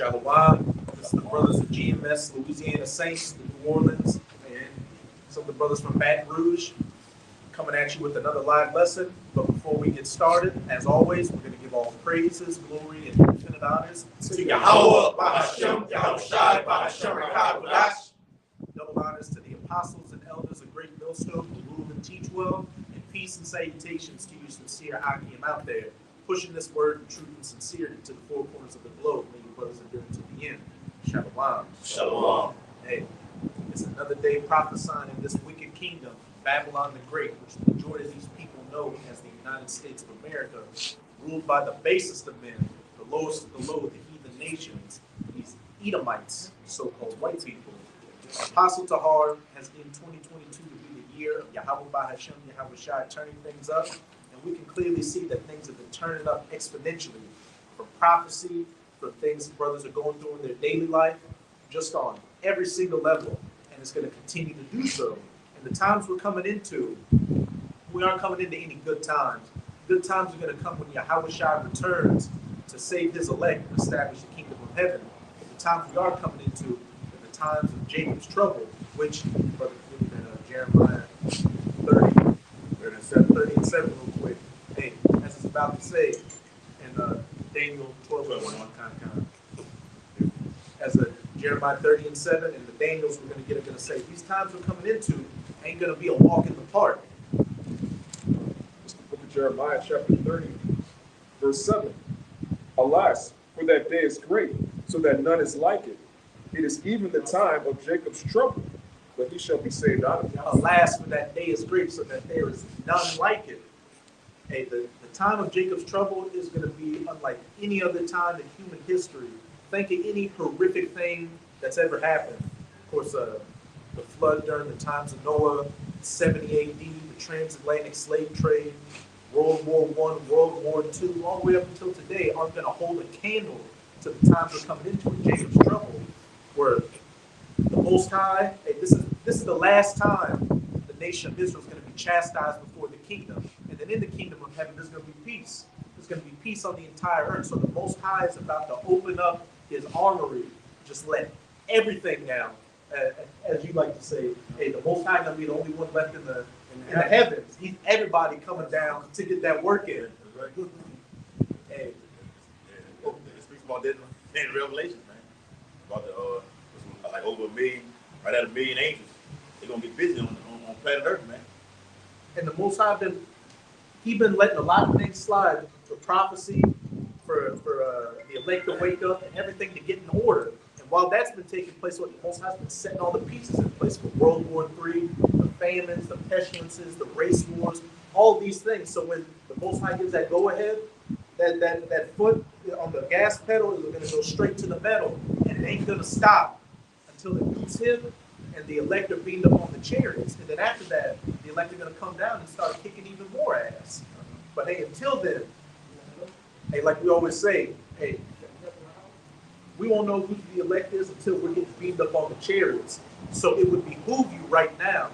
Shalom. This is the brothers of GMS, Louisiana Saints, the New Orleans, and some of the brothers from Baton Rouge coming at you with another live lesson. But before we get started, as always, we're going to give all praises, glory, and infinite honors to Yahweh, Bahashem, Yahushai, Bahashem, Rakadosh. Double honors to the apostles and elders of Great Millstone who rule and teach well, and peace and salutations to you sincere Akim out there, pushing this word in truth and sincerity to the four corners of the globe. May your brothers endure to the end. Shalom. Shalom. Hey, it's another day prophesying in this wicked kingdom, Babylon the Great, which the majority of these people know as the United States of America, ruled by the basest of men, the lowest of the low, the heathen nations, these Edomites, so-called white people. Apostle Tahar has in 2022 to be the year of Yahweh Bahashem, Yahweh Shai, turning things up. And we can clearly see that things have been turning up exponentially from prophecy, from things brothers are going through in their daily life, just on every single level. And it's going to continue to do so. And the times we're coming into, we aren't coming into any good times. Good times are going to come when Yahweh Shai returns to save his elect and establish the kingdom of heaven. But the times we are coming into are the times of Jacob's trouble, which, brother, Jeremiah 30 and 7 real quick. Hey, as it's about to say in Daniel 12:1, as a Jeremiah 30 and 7, and the Daniels we're going to get are going to say, these times we're coming into ain't going to be a walk in the park. It's the book of Jeremiah, chapter 30, verse 7. Alas, for that day is great, so that none is like it. It is even the time of Jacob's trouble, but he shall be saved out of it. Alas, for that day is great, so that there is none like it. Hey, the time of Jacob's trouble is going to be unlike any other time in human history. Think of any horrific thing that's ever happened. Of course, the flood during the times of Noah, 70 AD, the transatlantic slave trade, World War I, World War II, all the way up until today aren't going to hold a candle to the times we're coming into in Jacob's trouble, where the Most High, hey, this is the last time the nation of Israel is going to be chastised before the kingdom. And then in the kingdom of heaven, there's going to be peace. There's going to be peace on the entire earth. So the Most High is about to open up his armory, just let everything down. As you like to say, hey, the Most High is going to be the only one left in the heavens. He's everybody coming down to get that work in. Hey. It speaks about that in Revelation, man. About the like over a million, right at 1 million angels. They're gonna get busy on planet Earth, man. And the Most High been letting a lot of things slide for prophecy, for the elect to wake up, and everything to get in order. And while that's been taking place, what the Most High's been setting all the pieces in place for World War III, the famines, the pestilences, the race wars, all these things. So when the Most High gives that go ahead, that foot on the gas pedal is going to go straight to the metal, and it ain't going to stop until it beats him and the elect are beamed up on the chariots. And then after that, the elect are going to come down and start kicking even more ass. But hey, until then, hey, like we always say, hey, we won't know who the elect is until we're getting beamed up on the chariots. So it would behoove you right now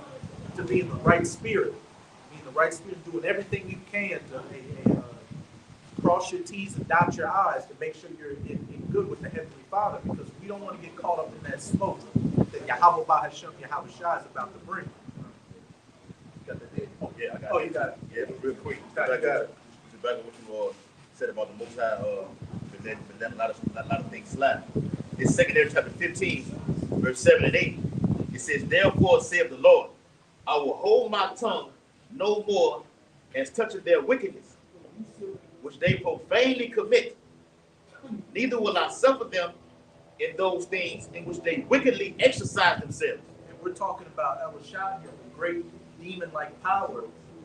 to be in the right spirit. Be in the right spirit, doing everything you can to cross your T's and dot your I's to make sure you're in good with the Heavenly Father, because we don't want to get caught up in that smoke that Yahweh Bahashem, Yahweh Shai is about to bring. You got that? Oh yeah, I got Oh, it. you got it. Yeah, but real quick, Got it. back to what you said about the Most High, been letting a lot of things slide. In 2 Samuel chapter 15, verse 7 and 8, it says, "Therefore saith the Lord, I will hold my tongue no more as touching their wickedness, which they profanely commit. Neither will I suffer them in those things in which they wickedly exercise themselves." And we're talking about El Shaddai, a great demon-like power,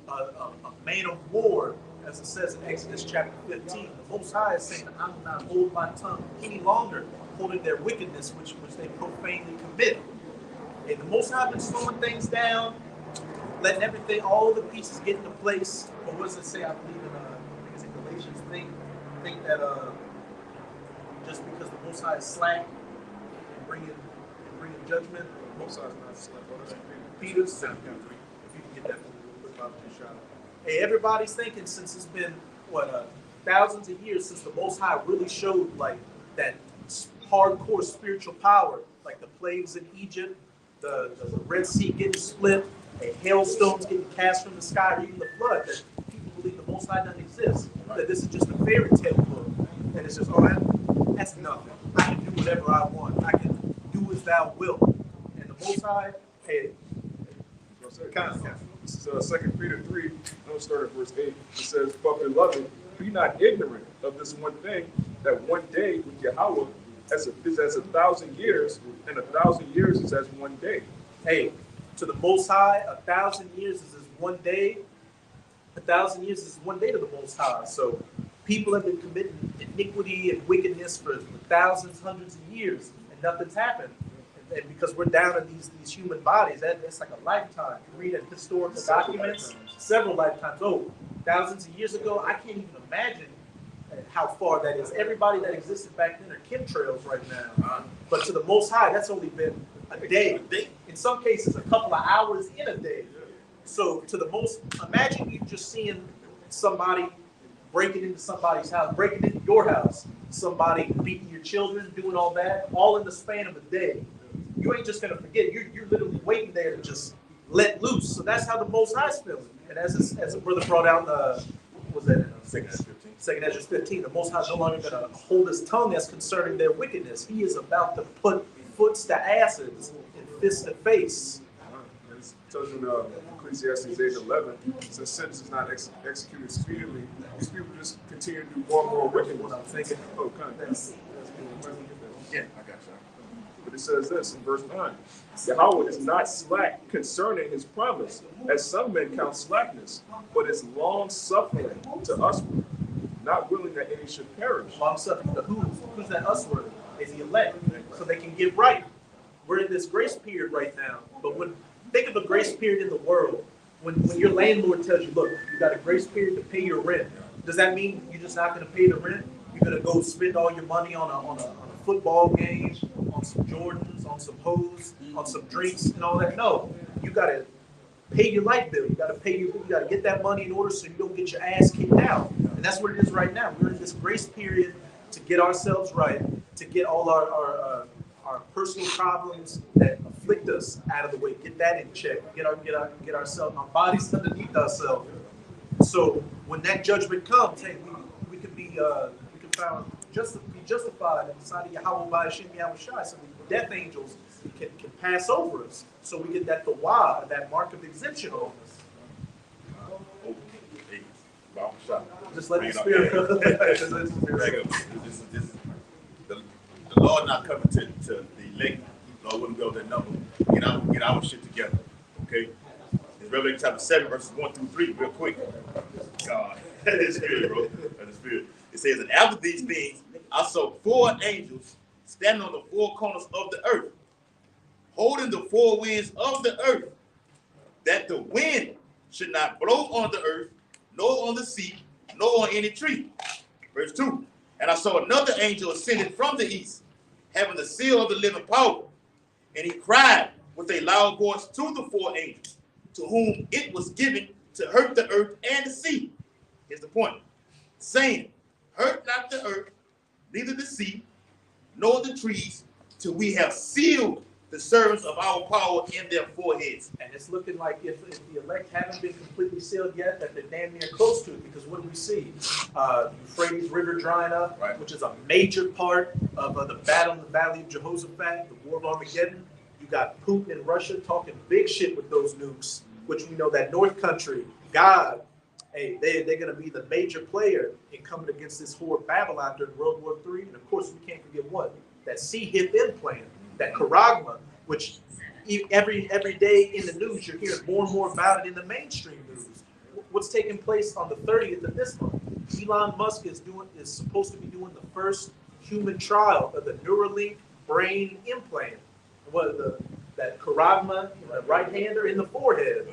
a man of war, as it says in Exodus chapter 15. The Most High is saying, I will not hold my tongue any longer, holding their wickedness, which they profanely commit. And the Most High has been slowing things down, letting everything, all the pieces get into place. But what does it say? I believe in, I think it's in Galatians, think that just because the Most High is slack and bringing judgment, the Most High is not slack. Peter, if you can get that real quick, hey, everybody's thinking, since it's been thousands of years since the Most High really showed like that hardcore spiritual power, like the plagues in Egypt, the Red Sea getting split, hailstones getting cast from the sky, or even the flood, that people believe the Most High doesn't exist, that this is just a fairy tale book, and it's just, oh, that's nothing. I can do whatever I want. I can do as thou wilt. And the Most High, hey, this is 2 Peter 3, I'm going to start at verse 8. It says, "But beloved, be not ignorant of this one thing, that one day with Yahweh is as 1,000 years, and 1,000 years is as one day." hey, to the Most High, 1,000 years is as one day. 1,000 years is one day to the Most High. So people have been committing iniquity and wickedness for thousands, hundreds of years, and nothing's happened. And because we're down in these human bodies, that's like a lifetime. You read in historical documents, several lifetimes. Oh, thousands of years ago, I can't even imagine how far that is. Everybody that existed back then are chemtrails right now. But to the Most High, that's only been a day. In some cases, a couple of hours in a day. So to the most, imagine you just seeing somebody breaking into somebody's house, breaking into your house, somebody beating your children, doing all that, all in the span of a day. You ain't just gonna forget. You're literally waiting there to just let loose. So that's how the Most High's feeling. And as a brother brought out, what was that? Second Ezra 15. The Most High is no longer gonna hold his tongue as concerning their wickedness. He is about to put foots to asses and fists to face. It tells you in Ecclesiastes 8:11, since sentence is not executed speedily, these people just continue to do more and more wicked. What I'm thinking. Oh, kind of. Yeah, I got you. But it says this in verse 9, "Yahweh is not slack concerning his promise, as some men count slackness, but is long suffering to us, not willing that any should perish." Long suffering to who's that us word? Is the elect, so they can get right. We're in this grace period right now, but think of a grace period in the world. When your landlord tells you, look, you got a grace period to pay your rent, does that mean you're just not going to pay the rent? You're going to go spend all your money on a football game, on some Jordans, on some hose, on some drinks and all that? No, you got to pay your light bill. You got to get that money in order so you don't get your ass kicked out. And that's what it is right now. We're in this grace period to get ourselves right, to get all our personal problems that afflict us out of the way, get that in check, get ourselves, our bodies underneath ourselves. So when that judgment comes, hey, we can be justified in the sight of Yahweh by Hashem Yahweh Shai. So the death angels can pass over us. So we get that tawah, that mark of exemption on us. Just let the spirit. The Lord not coming to the elect. Lord wouldn't go that number. Get our shit together. Okay? In Revelation chapter 7, verses 1 through 3, real quick. God. That is spirit, bro. That is spirit. It says, "And after these things, I saw 4 angels standing on the 4 corners of the earth, holding the 4 winds of the earth, that the wind should not blow on the earth, nor on the sea, nor on any tree." Verse 2, "And I saw another angel ascending from the east, having the seal of the living power. And he cried with a loud voice to the 4 angels, to whom it was given to hurt the earth and the sea." Here's the point. "Saying, hurt not the earth, neither the sea, nor the trees, till we have sealed the servants of our power in their foreheads." And it's looking like if the elect haven't been completely sealed yet, that they're damn near close to it. Because what do we see? Euphrates River drying up, right, which is a major part of the battle in the Valley of Jehoshaphat, the War of Armageddon. You got Putin and Russia talking big shit with those nukes, which we know that North country, God, hey, they're going to be the major player in coming against this horde Babylon during World War III. And of course, we can't forget what? That C-HIP implant, that charagma, which every day in the news, you're hearing more and more about it in the mainstream news. What's taking place on the 30th of this month? Elon Musk is supposed to be doing the first human trial of the Neuralink brain implant. That charagma, the right-hander in the forehead.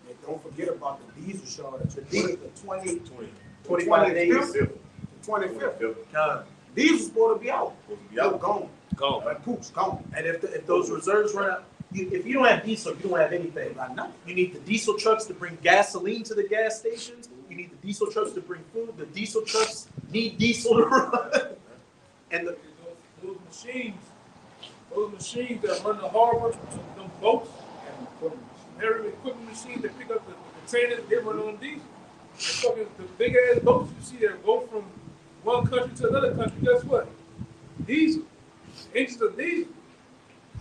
And don't forget about the diesel shortage. The 25 days. 25th. Diesel's supposed to be out. They're gone. Gone. Like poop's gone. And if those reserves run out, if you don't have diesel, you don't have anything. I know. You need the diesel trucks to bring gasoline to the gas stations. You need the diesel trucks to bring food. The diesel trucks need diesel to run. And those machines that run the harbor, them boats, heavy equipment machines that pick up the containers, they run on diesel. The fucking the big ass boats you see that go from one country to another country, guess what? Diesel. Engines of diesel.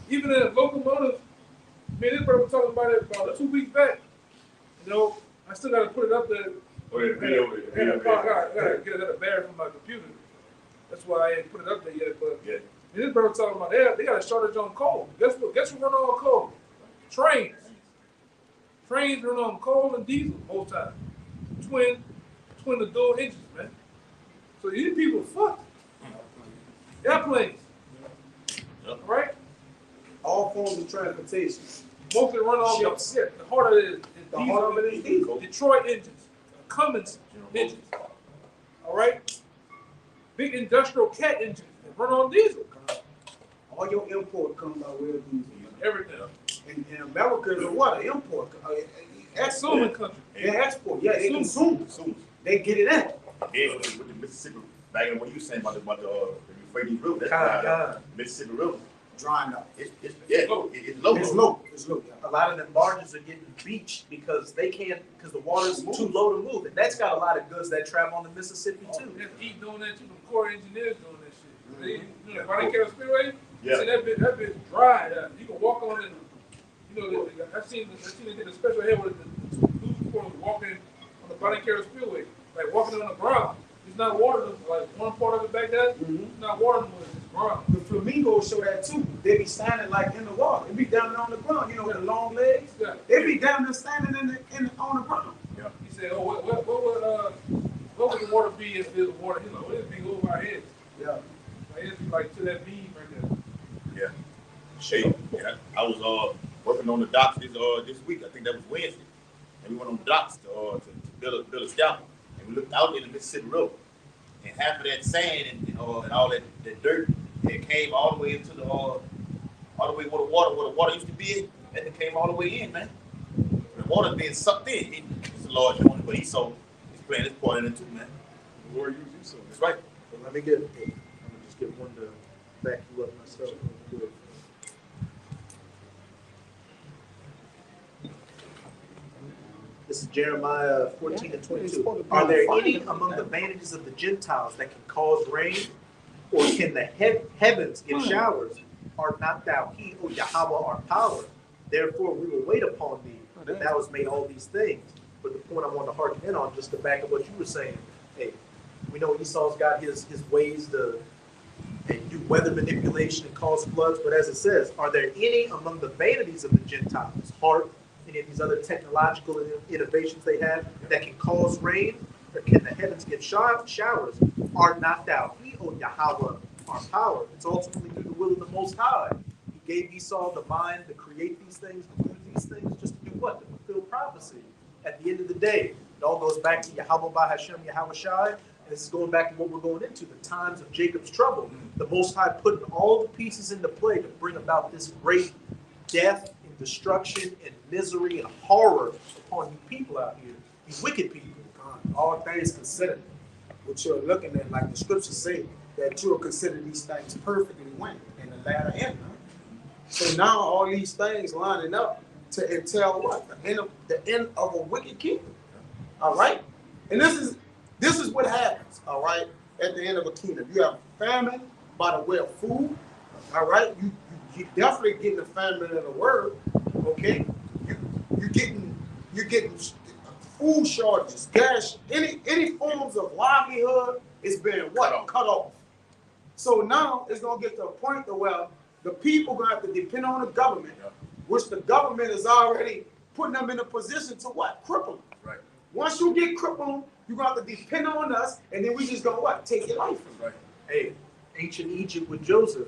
Even in locomotives, man, this brother was talking about it about 2 weeks back. You know, I still gotta put it up there. Oh, yeah, video. I gotta get it out of battery from my computer. That's why I ain't put it up there yet. But Yeah. man, this brother was talking about they got a shortage on coal. Guess what run on coal? Trains. Trains run on coal and diesel most time. Twin the dual engines, man. So these people fucked. Airplanes. Yep. Right? All forms of transportation. Mostly run off Ships. the heart of it is The diesel. heart of it is diesel. Detroit engines, Cummins engines. All right? Big industrial cat engines that run on diesel. All your import comes by way of diesel. Everything. In America is a what? An import. Consuming Export. country. They export. Yeah, they consume. They get it in. Yeah, with the Mississippi, back in what you were saying about the Euphrates River, that's Mississippi River. Drying up. It's low. It's low. It's low. Yeah. A lot of them barges are getting beached because because the water's too low to move. And that's got a lot of goods that travel on the Mississippi too. That's Eat doing that too. The Corps engineers doing that shit. They, you know, Bonnie Carroll Speedway. Yeah. See that bitch dry. You can walk on it. You know, I've seen they did a special head with the news reporters walking on the Bonnie Carroll Speedway, like walking on the ground. It's not water, like one part of it back there. It's not water, it's ground. The flamingos show that too. They be standing like in the water. They be down there on the ground. You know, with the long legs. Yeah. They be down there standing on the ground. He said, "Oh, what would the water be if it was water? You know, it'd be over our heads. Yeah. Like it'd be like to that beam right there." Yeah. Shit. Yeah. I was working on the docks this week. I think that was Wednesday. And we went on the docks to build a scalpel. And we looked out in the Mississippi River. And half of that sand and all that dirt, it came all the way into all the way where the water used to be, and it came all the way in, man. The water's being sucked in. It's a large one, but he's playing his part in it too, man. The Lord uses you so. That's right. So let me I'm gonna just get one to back you up myself. This is Jeremiah 14 and 22. Are there any among the vanities of the Gentiles that can cause rain, or can the heavens give showers? Art not thou he, O Yahweh, our power? Therefore we will wait upon thee, that thou hast made all these things. But the point I want to harken in on, just to back up what you were saying, hey, we know Esau's got his ways to do weather manipulation and cause floods, but as it says, are there any among the vanities of the Gentiles, heart, any of these other technological innovations they have that can cause rain, or can the heavens give showers? Art not thou he, O Yahweh, our power? It's ultimately through the will of the Most High. He gave Esau the mind to create these things, to do these things, just to do what? To fulfill prophecy. At the end of the day, it all goes back to Yahweh Bahashem, Yahweh Shai. This is going back to what we're going into, the times of Jacob's trouble. The Most High putting all the pieces into play to bring about this great death and destruction and misery and horror upon you people out here, these wicked people. All things considered, what you're looking at, like the scriptures say, that you'll consider these things perfectly when in the latter end. So now all these things lining up to entail what? The end of a wicked kingdom. All right? And this is what happens, all right, at the end of a kingdom. You have famine by the way of food, all right? You definitely getting the famine in the word, okay? You're getting food shortages, gas, any forms of livelihood is being what? Cut off. So now it's gonna get to a point to where the people gonna have to depend on the government, which the government is already putting them in a position to what? Cripple them. Right. Once you get crippled, you're gonna have to depend on us, and then we just gonna what? Take your life. Right. Hey, ancient Egypt with Joseph,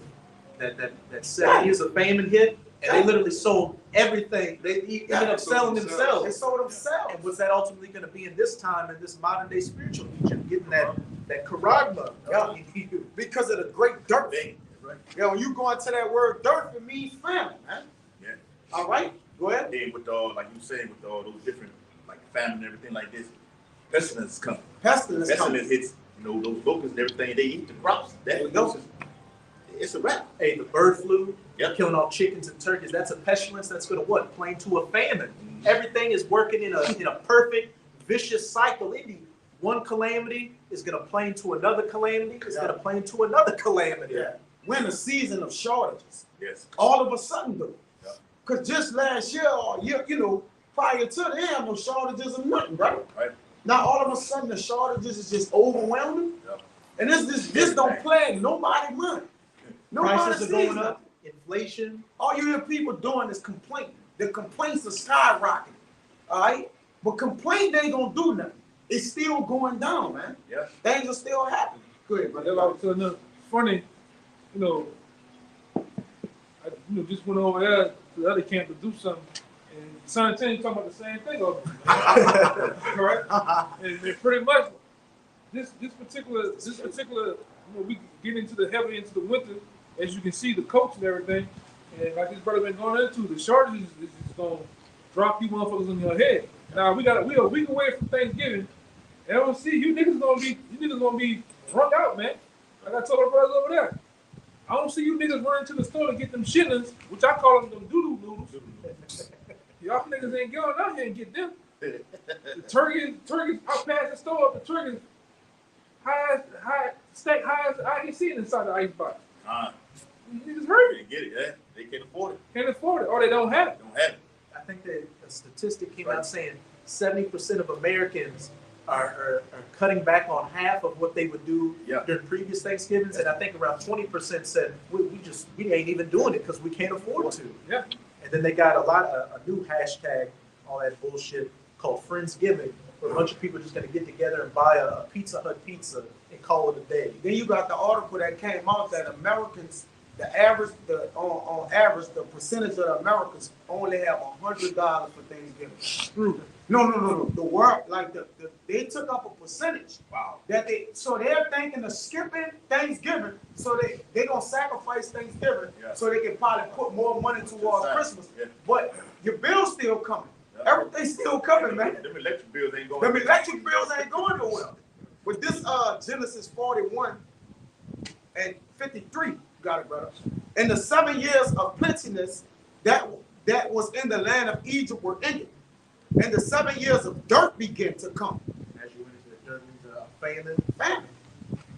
that 7 years of famine hit, and they literally sold everything. They ended up selling themselves. They sold themselves. And what's that ultimately going to be in this time, in this modern day spiritual Egypt, getting that charagma? Yeah. Because of the great dirt. Right. Yeah, when you go into that word dirt, it means famine, man. Yeah. All right, go ahead. Then with like you saying, with all those different like famine and everything like this, pestilence coming. Pestilence coming. Pestilence hits, those locusts and everything. They eat the crops. There you go. it's a wrap. Hey, the bird flu, Yep. killing off chickens and turkeys, that's a pestilence that's going to what? Plane to a famine. Mhm. Everything is working in a perfect, vicious cycle. One calamity is going to plane to another calamity, it's going to plane to another calamity. Yeah. We're in a season of shortages. Yes. All of a sudden, though. Yeah. Because just last year, or year, prior to that, there no shortages of nothing, right? Right. Now all of a sudden, the shortages is just overwhelming. Yeah. And this don't plague nobody money. Nobody Prices are sees going nothing. up, inflation. All you hear people doing is complaining. The complaints are skyrocketing. All right? But complaint ain't gonna do nothing. It's still going down, man. Yeah. Things are still happening. Go ahead, But brother. that's what I was telling them. Funny, I just went over there to the other camp to do something, and San Antonio talking about the same thing over there. Correct? And pretty much this particular, we get into the heavily into the winter, as you can see the coats and everything, and like this brother been going into, the shortages is just gonna drop you motherfuckers on your head. Now we a week away from Thanksgiving, and I don't see you niggas gonna be drunk out, man. Like I told our brothers over there. I don't see you niggas running to the store to get them chitlins, which I call them doo-doo noodles. Y'all niggas ain't going out here and get them. The turkeys out past the store, the turkeys steak high as I can see it inside the ice box. You niggas hurt They get it, yeah. They can't afford it. Can't afford it, or they don't have it. They don't have it. I think that a statistic came out saying 70% of Americans are cutting back on half of what they would do Yeah. during previous Thanksgivings, and I think around 20% said we ain't even doing it because we can't afford to. Yeah. And then they got a new hashtag, all that bullshit called Friendsgiving, where a bunch of people are just gonna get together and buy a Pizza Hut pizza and call it a day. Then you got the article that came out that Americans, on average, the percentage of the Americans only have $100 for Thanksgiving. No. The world, like they took up a percentage. Wow. So they're thinking of skipping Thanksgiving, so they gonna sacrifice Thanksgiving, Yeah. so they can probably put more money towards Exactly. Christmas. Yeah. But your bill's still coming. Yeah. Everything's still coming, man. Them electric bills ain't going. Them electric bills ain't going nowhere. With this Genesis 41 and 53, got it, brother. In the 7 years of plentiness that was in the land of Egypt were ended, and the 7 years of dirt began to come. As you went into the dirt, into Famine.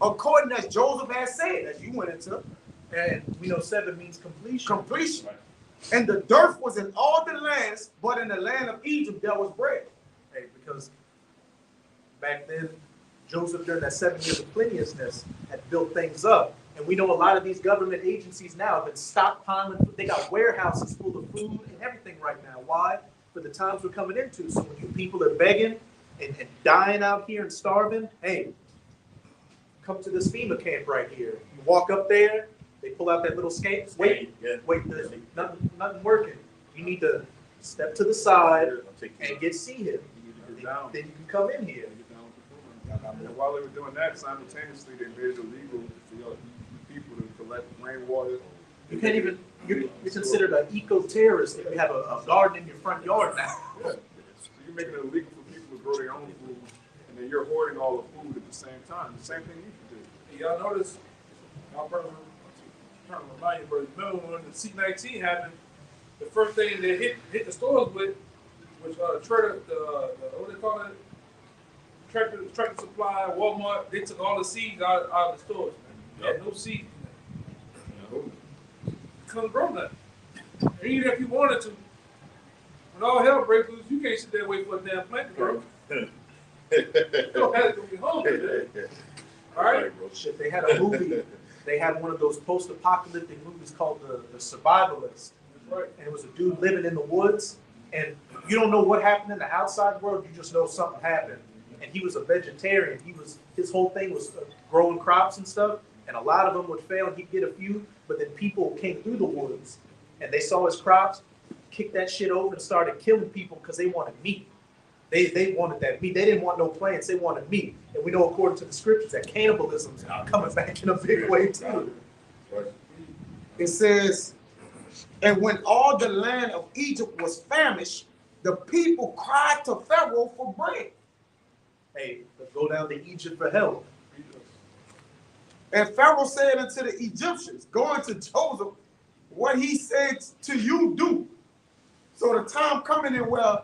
According as Joseph has said, as you went into and we know 7 means completion. completion. And the dearth was in all the lands, but in the land of Egypt there was bread. Hey, because back then, Joseph, during that 7 years of plenteousness, had built things up. And we know a lot of these government agencies now have been stockpiling. They got warehouses full of food and everything right now. Why? For the times we're coming into. So when you people are begging and dying out here and starving, hey, come to this FEMA camp right here. You walk up there, they pull out that little skate. Wait, Yeah. there's nothing working. You need to step to the side I'll take care and of get seated. Then you can come in here. And while they were doing that, simultaneously they made it illegal for people to collect rainwater. You can't even, you're considered an eco-terrorist if you have a garden in your front yard now. Yeah. So you're making it illegal for people to grow their own food, and then you're hoarding all the food at the same time. The same thing you can do. Y'all notice, I'm trying to remind you, but remember when the C-19 happened, the first thing they hit the stores with was Trader, what they call it? Tractor Supply, Walmart. They took all the seeds out of the stores. Man. They had no seeds. Couldn't grow nothing. And even if you wanted to, when all hell breaks loose, you can't sit there and wait for a damn plant to grow. You don't have to be hungry. Man. All right. bro. Shit, they had a movie, they had one of those post-apocalyptic movies called The Survivalist. Right. And it was a dude living in the woods, and you don't know what happened in the outside world, you just know something happened. And he was a vegetarian. His whole thing was growing crops and stuff, and a lot of them would fail, and he'd get a few, but then people came through the woods, and they saw his crops, kicked that shit over, and started killing people because they wanted meat. They wanted that meat. They didn't want no plants. They wanted meat. And we know, according to the scriptures, that cannibalism's coming back in a big way too. It says, and when all the land of Egypt was famished, the people cried to Pharaoh for bread. Hey, let's go down to Egypt for help. And Pharaoh said unto the Egyptians, go unto Joseph, what he said to you, do. So the time coming in where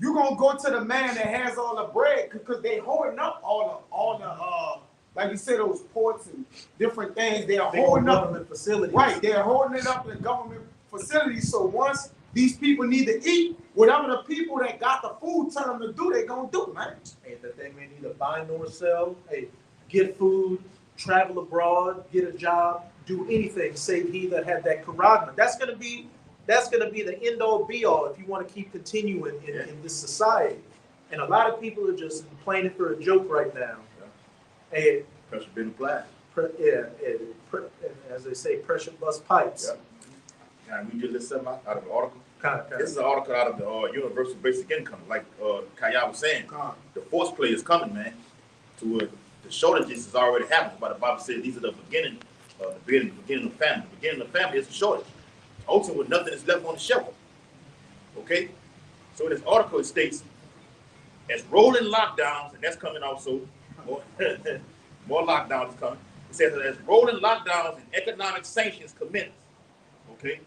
you're gonna go to the man that has all the bread, because they holding up all the like you said, those ports and different things. They are holding up government facilities. Right, they're holding it up in government facilities. So once these people need to eat, whatever the people that got the food tell them to do, they gonna do, man. Hey, that they may neither buy nor sell. Hey, get food, travel abroad, get a job, do anything save he that had that charagma. That's gonna be the end all be all if you want to keep continuing in this society. And a lot of people are just playing it for a joke right now. And Pressure been applied. as they say, pressure bust pipes. Yep. Can I read you a little something out of the article? Kind This is an article out of the Universal Basic Income. Like Kaya was saying, the force play is coming, man. The shortages has already happened. But the Bible says these are the beginning of family. The beginning of family is a shortage. Ultimately, nothing is left on the shelf. Okay? So in this article, it states, as rolling lockdowns, and that's coming also, more lockdowns is coming. It says that as rolling lockdowns and economic sanctions commence, okay,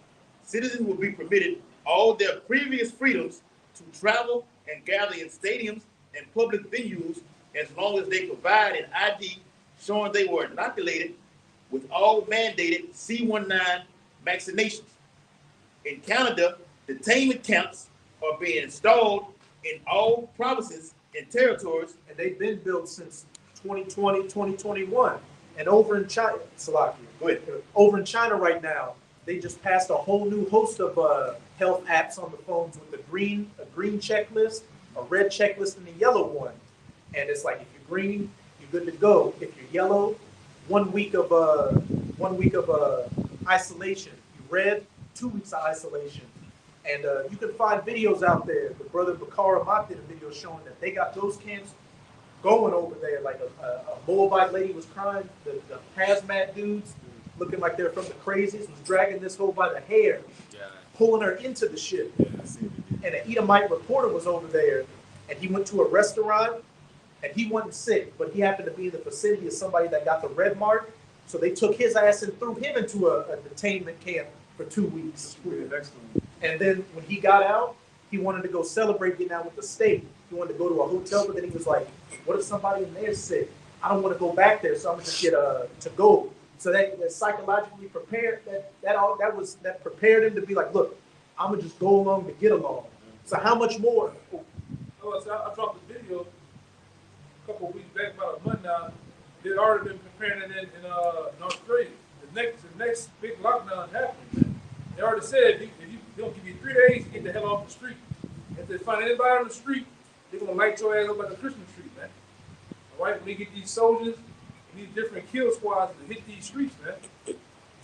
citizens will be permitted all their previous freedoms to travel and gather in stadiums and public venues as long as they provide an ID showing they were inoculated with all mandated C19 vaccinations. In Canada, detainment camps are being installed in all provinces and territories. And they've been built since 2020, 2021. And over in China, Salakia, Go ahead. over in China right now, they just passed a whole new host of health apps on the phones with a green checklist, a red checklist, and a yellow one. And it's like, if you're green, you're good to go. If you're yellow, 1 week of isolation. If you're red, 2 weeks of isolation. And you can find videos out there. The brother Bakar Amat did a video showing that they got those camps going over there. Like a Moabite lady was crying. The hazmat dudes, looking like they're from the crazies, was dragging this hoe by the hair, pulling her into the ship. And an Edomite reporter was over there, and he went to a restaurant, and he wasn't sick, but he happened to be in the vicinity of somebody that got the red mark. So they took his ass and threw him into a detainment camp for 2 weeks. And then when he got out, he wanted to go celebrate getting out with the state. He wanted to go to a hotel, but then he was like, what if somebody in there is sick? I don't want to go back there, so I'm gonna just get to go. So that psychologically prepared that prepared him to be like, look, I'm gonna just go along to get along. So how much more? Oh, so I dropped a video a couple of weeks back, about a month now. They'd already been preparing it in Australia. The next big lockdown happening, man. They already said if you don't give you 3 days to get the hell off the street. If they find anybody on the street, they're gonna light your ass up like a Christmas tree, man. All right, when they get these soldiers and these different kill squads to hit these streets, man.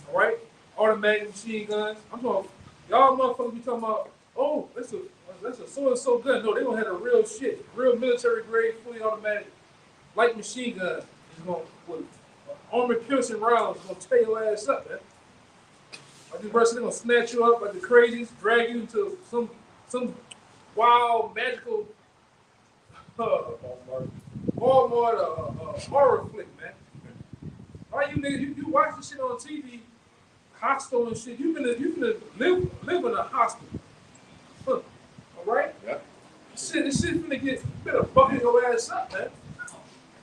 All right, automatic machine guns. I'm talking, y'all motherfuckers be talking about, oh, that's a so and so gun. No, they gonna have a real shit, real military grade, fully automatic, light machine gun. It's gonna with armor piercing rounds. It's gonna tear your ass up, man. Like this person, they're gonna snatch you up like the crazies, drag you into some wild magical Walmart horror flick, man. All you niggas, you watch this shit on TV, hostel and shit. You finna live in a hospital. Huh. All right? Yeah. This shit finna get, you better buckle your ass up, man.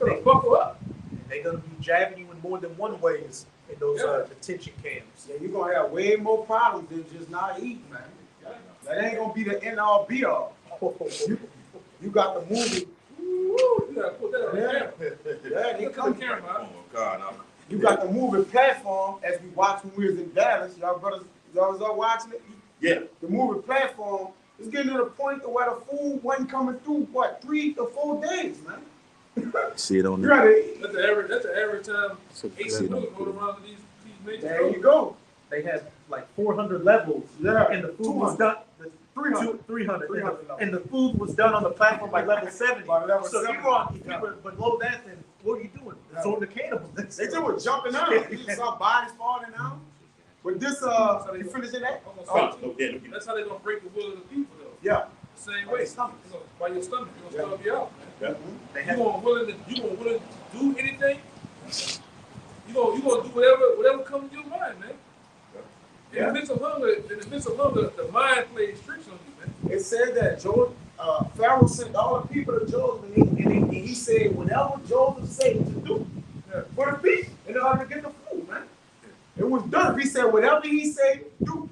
You better buckle up. They're gonna be jabbing you in more than one ways in those detention camps. Yeah, you're gonna have way more problems than just not eating, man. That ain't gonna be the end all be all. You got the movie. Woo, you gotta put that on the camera. Yeah, they Look at the come. camera, man. Oh God, no. You got the movie Platform, as we watched when we was in Dallas. Y'all brothers, y'all was all watching it? Yeah. The movie Platform is getting to the point to where the food wasn't coming through, what, 3 to 4 days, man? See it on You the. gotta, That's the average time. So, 8 see it on people going around these major there you stores. go. They had like 400 levels, Yeah, and the food was done. 300. 300. 300 And the food was done on the platform by level 70. By level So if 70. if you were below that, then what are you doing? Resorting to cannibals. They just were jumping out. You saw bodies falling out. But this, you finishing that? That's how they're gonna break the will of the people, though. Yeah. The same way. By your stomach, you're gonna starve you out, man. They You had, weren't willing to do anything. you gonna do whatever comes to your mind, man. In the midst of hunger, the mind plays tricks on you, man. It said that Pharaoh sent all the people to Joseph, and he said whatever Joseph said to do for the people in order to get the food, man. It was done. He said whatever he said, do.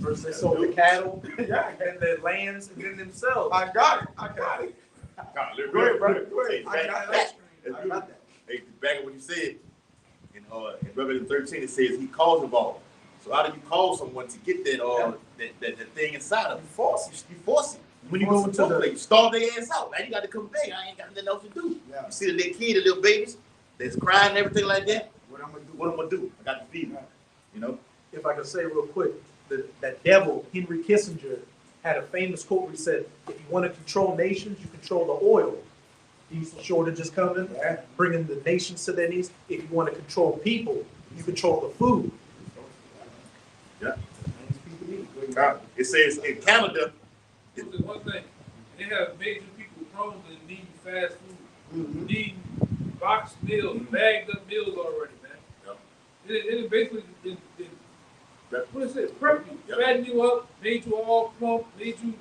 First they sold the cattle, Yeah, and the lands, and then themselves. I got it. God, Go ahead, brother. Go ahead. Hey, I got back- it. that's I good. got that. Hey, back at what you said, in Revelation 13, it says he calls them all. So how do you call someone to get that thing inside of them? You force it. When you go into the you starve their ass out, man. You got to come back. I ain't got nothing else to do. Yeah. You see the little kid, the little babies, that's crying and everything like that. What I'm gonna do? What I'm gonna do? I got to feed them. You know? if I can say real quick, that devil, Henry Kissinger, had a famous quote where he said, if you want to control nations, you control the oil. Diesel shortages coming, bringing the nations to their knees. If you want to control people, you control the food. Yeah. It says in Canada, This is one thing. They have major people prone to needing fast food, needing boxed meals, bagged up meals already, man. It basically, what is it? Prep you, fatten you up, made you all plump, made you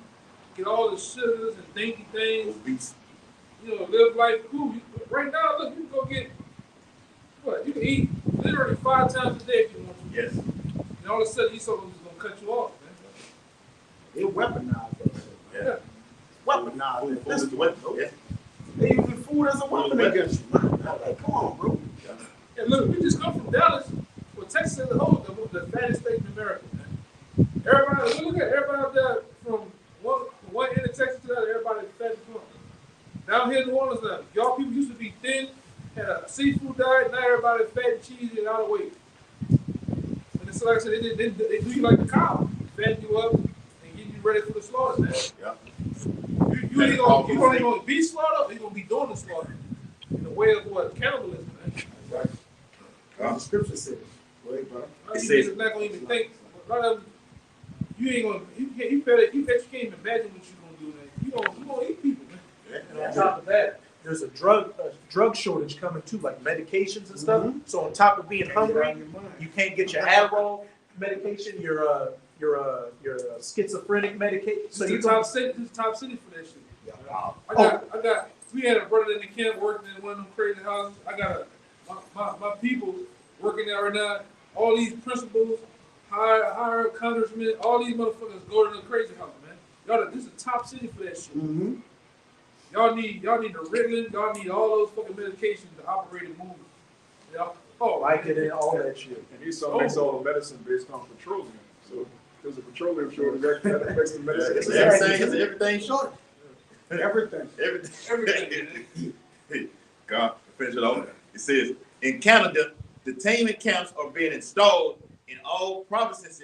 get all the sugars and dainty things. obese. You know, live life cool. Right now, look, you can go get what? You can eat literally 5 times a day if you want to. Yes. And all of a sudden, these something's gonna cut you off, man. They weaponize that shit. Yeah. Weaponize it. This Yeah. They using food as a weapon against you. Man. Like, come on, bro. And look, we just come from Dallas. Well, Texas is the fattest state in America, man. Everybody, look at everybody out there from one end of Texas to the other, everybody is fat and plump. Down here in New Orleans now, y'all people used to be thin, had a seafood diet, now everybody fat and cheesy and out of weight. And it's like I said, they do you like the cow, fatten you up and get you ready for the slaughter, man. Yeah. You ain't gonna be slaughtered, or you gonna be doing the slaughter. In the way of what? Cannibalism, man. Right. The scripture says. Go ahead, bro. A lot of It you says- niggas not gonna even think. A lot of them, you ain't gonna. You bet you can't even imagine what you gonna do. Man. You gonna eat people, man. And on top of that, there's a drug shortage coming too, like medications and stuff. So on top of being hungry, you can't get your Adderall medication, your schizophrenic medication. So So you you top city. This is top city for that shit. Wow. I got. We had a brother in the camp working in one of them crazy houses. I got my people working there right now. All these principals, higher congressmen, all these motherfuckers go to the crazy house, man. Y'all, this is top city for that shit. Mm-hmm. Y'all need the Ritalin. Y'all need all those fucking medications to operate and move. Yeah. Oh, like it and all that shit. And Esau makes all the medicine based on petroleum. So there's a petroleum shortage that affects the medicine. It's everything short. Everything. Everything. God, finish it off. It says, in Canada, detainment camps are being installed in all provinces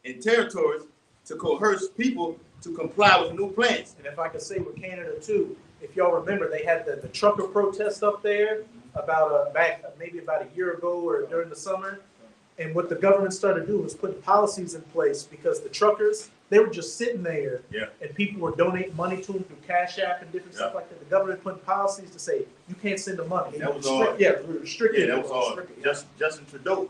and territories to coerce people to comply with new plans. And if I could say with Canada too, if y'all remember, they had the trucker protest up there about maybe about a year ago or during the summer. And what the government started doing was putting policies in place because the truckers, they were just sitting there, and people were donating money to them through Cash App and different stuff like that. The government put policies to say you can't send the money. That was restricted. that was Justin Trudeau.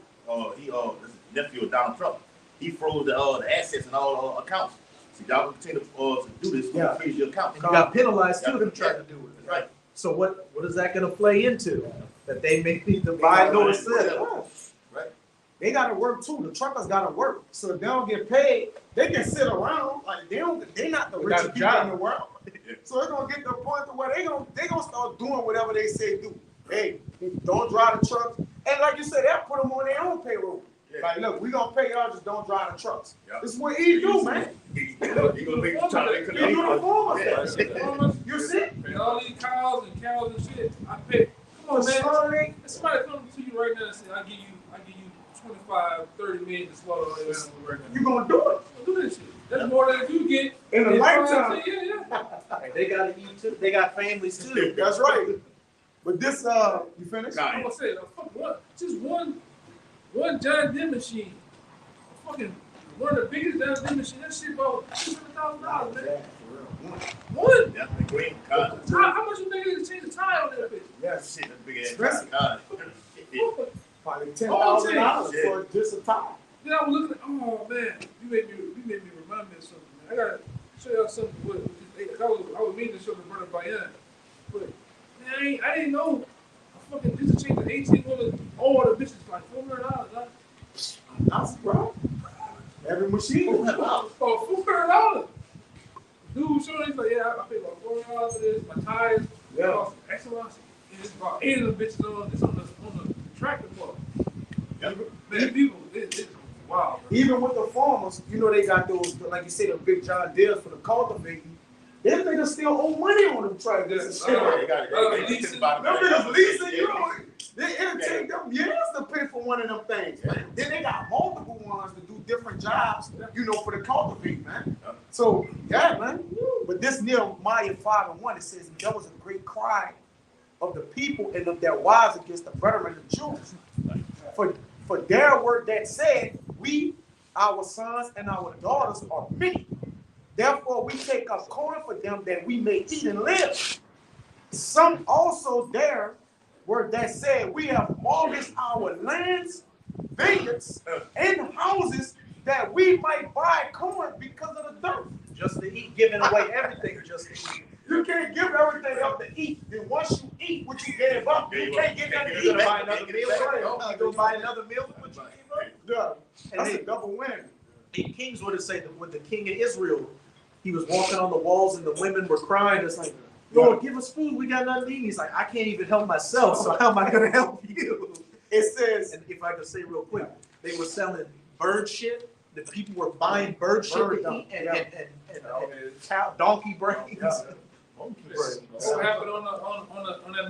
His nephew of Donald Trump. He froze the assets and all accounts. So y'all continue to do this. Yeah. Freeze your account. And you got penalized too Yeah. if you tried to do it. Right. So what is that going to play into? That they may need to buy notice. Right. They gotta work too. The truckers gotta work. So if they don't get paid, they can sit around. Like they're not the They got richest a people job. in the world. So it's gonna get to the point to where they gonna start doing whatever they say do. Hey, don't drive the trucks. And like you said, they'll put them on their own payroll. Yeah. Like, look, we gonna pay y'all, just don't drive the trucks. Yeah. This is what he do, man. He gonna make you try to make He uniform. Yeah. You see? And all these cows and shit. I pay. Come on, man. Sorry. If somebody comes to you right now and say, I give you 25, 30 million to slaughter all your animals right now. You gonna do it. Do this shit. That's more than you get In a lifetime. Yeah. Hey, they got to eat too. They got families too. That's right. But this, you finished? Nah. I'm gonna say, just one John Deere machine, fucking one of the biggest John Deere machine. That shit about $200,000, man. One. Yeah, the green car. How much you think it is to change the tire on that bitch? Yes. Shit, that big ass Expensive. car. Probably $10,000 yeah. for just a tie. Then I was looking at, oh man, you made me remind me of something, man. I gotta show y'all something. I was meaning to show the brother Bayan, but man, I didn't know. I fucking just changed the 18 wheeler, all the bitches like $400. That's bro. Every machine. Oh, $400. Dude showed he's like, yeah, I paid about $400 for this, my tires, Yeah. excellence. And it's about 8 of the bitches on the tractor part. Man, people, it's wow. Even with the farmers, you know they got those, like you say, the big John Deeres for the cultivating. Them niggas still owe money on them tractors. They got it. leasing. Them niggas leasing, you know, it'll take them years to pay for one of them things, man. Then they got multiple ones to do different jobs, you know, for the cultivate, man. So, yeah, man. But this Nehemiah 5:1, it says, there was a great cry of the people and of their wives against the brethren of Jews. For their word that said, we, our sons and our daughters are many. Therefore, we take a quota for them that we may eat and live. Some also there were that said, we have mortgaged our lands, vineyards, and houses that we might buy corn because of the dirt. Just to eat, giving away everything just to eat. You can't give everything up to eat. Then once you eat what you gave up, you can't get nothing to eat. You gonna buy another meal? You gonna buy another meal with what you gave up? Yeah, that's a double win. In Kings would have said that when the king of Israel, he was walking on the walls and the women were crying. It's like, Lord, give us food. We got nothing to eat. He's like, I can't even help myself. So how am I going to help you? It says, And if I could say real quick, they were selling bird shit. The people were buying bird shit Bird to dung, eat and yeah. donkey brains. Yeah. What happened on that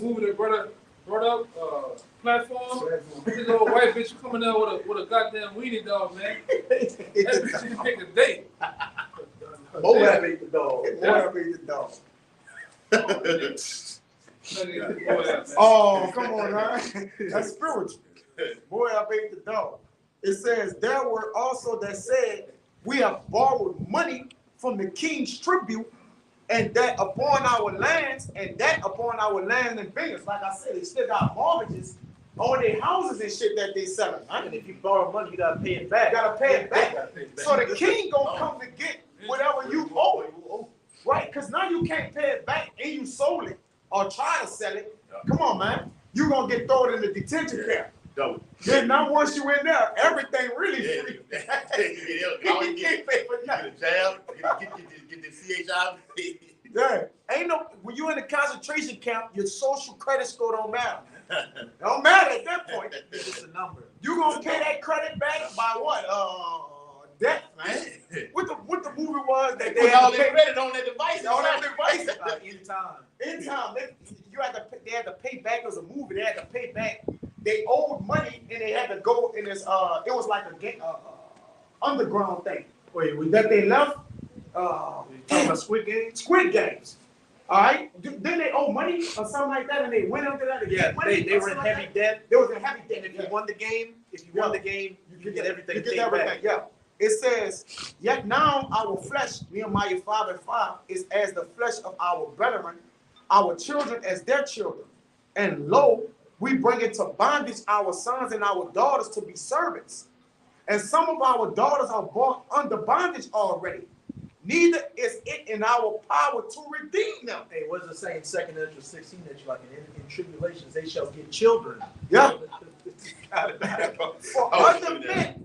movie that brought up platform? This old white bitch coming out with a goddamn weenie dog, man. That bitch didn't pick a date. Moab ate the dog. Moab ate the dog. Yeah. Oh, come on, man. That's spiritual. Moab ate the dog. It says, there were also that said, we have borrowed money from the king's tribute, and that upon our lands, and that upon our land and vineyards. Like I said, they still got mortgages on their houses and shit that they selling. Right? And if you borrow money, you gotta pay it back. You gotta pay it back. So the king gonna come to get whatever you owe, right? Because now you can't pay it back, and you sold it or try to sell it. Come on, man. You gonna get thrown in the detention camp. Then now once you in there, everything really free. You can't pay for nothing. Get the CHI. Yeah, ain't no, when you in the concentration camp, your social credit score don't matter. Don't matter at that point. It's just a number. You gonna pay that credit back by what? Death, man. What the movie was that they all had to their pay credit on that device. on that device? In time. In time, they had to pay back. It was a movie. They had to pay back. They owed money and they had to go in this. It was like a underground thing Wait, we that they left. talking about Squid Game? Squid Games. All right. Then they owe money or something like that, and they went under that. Yeah, money they or were in something like heavy that. debt. There was a heavy debt. And if you won the game, you get everything You get paid everything. back. Yeah. It says, yet now our flesh, Nehemiah 5:5, is as the flesh of our brethren, our children as their children. And lo, we bring into bondage our sons and our daughters to be servants. And some of our daughters are brought under bondage already. Neither is it in our power to redeem them. Hey, what does it say in 2 Ezra 16 that you like in tribulations they shall get children? Yeah. Oh, For other men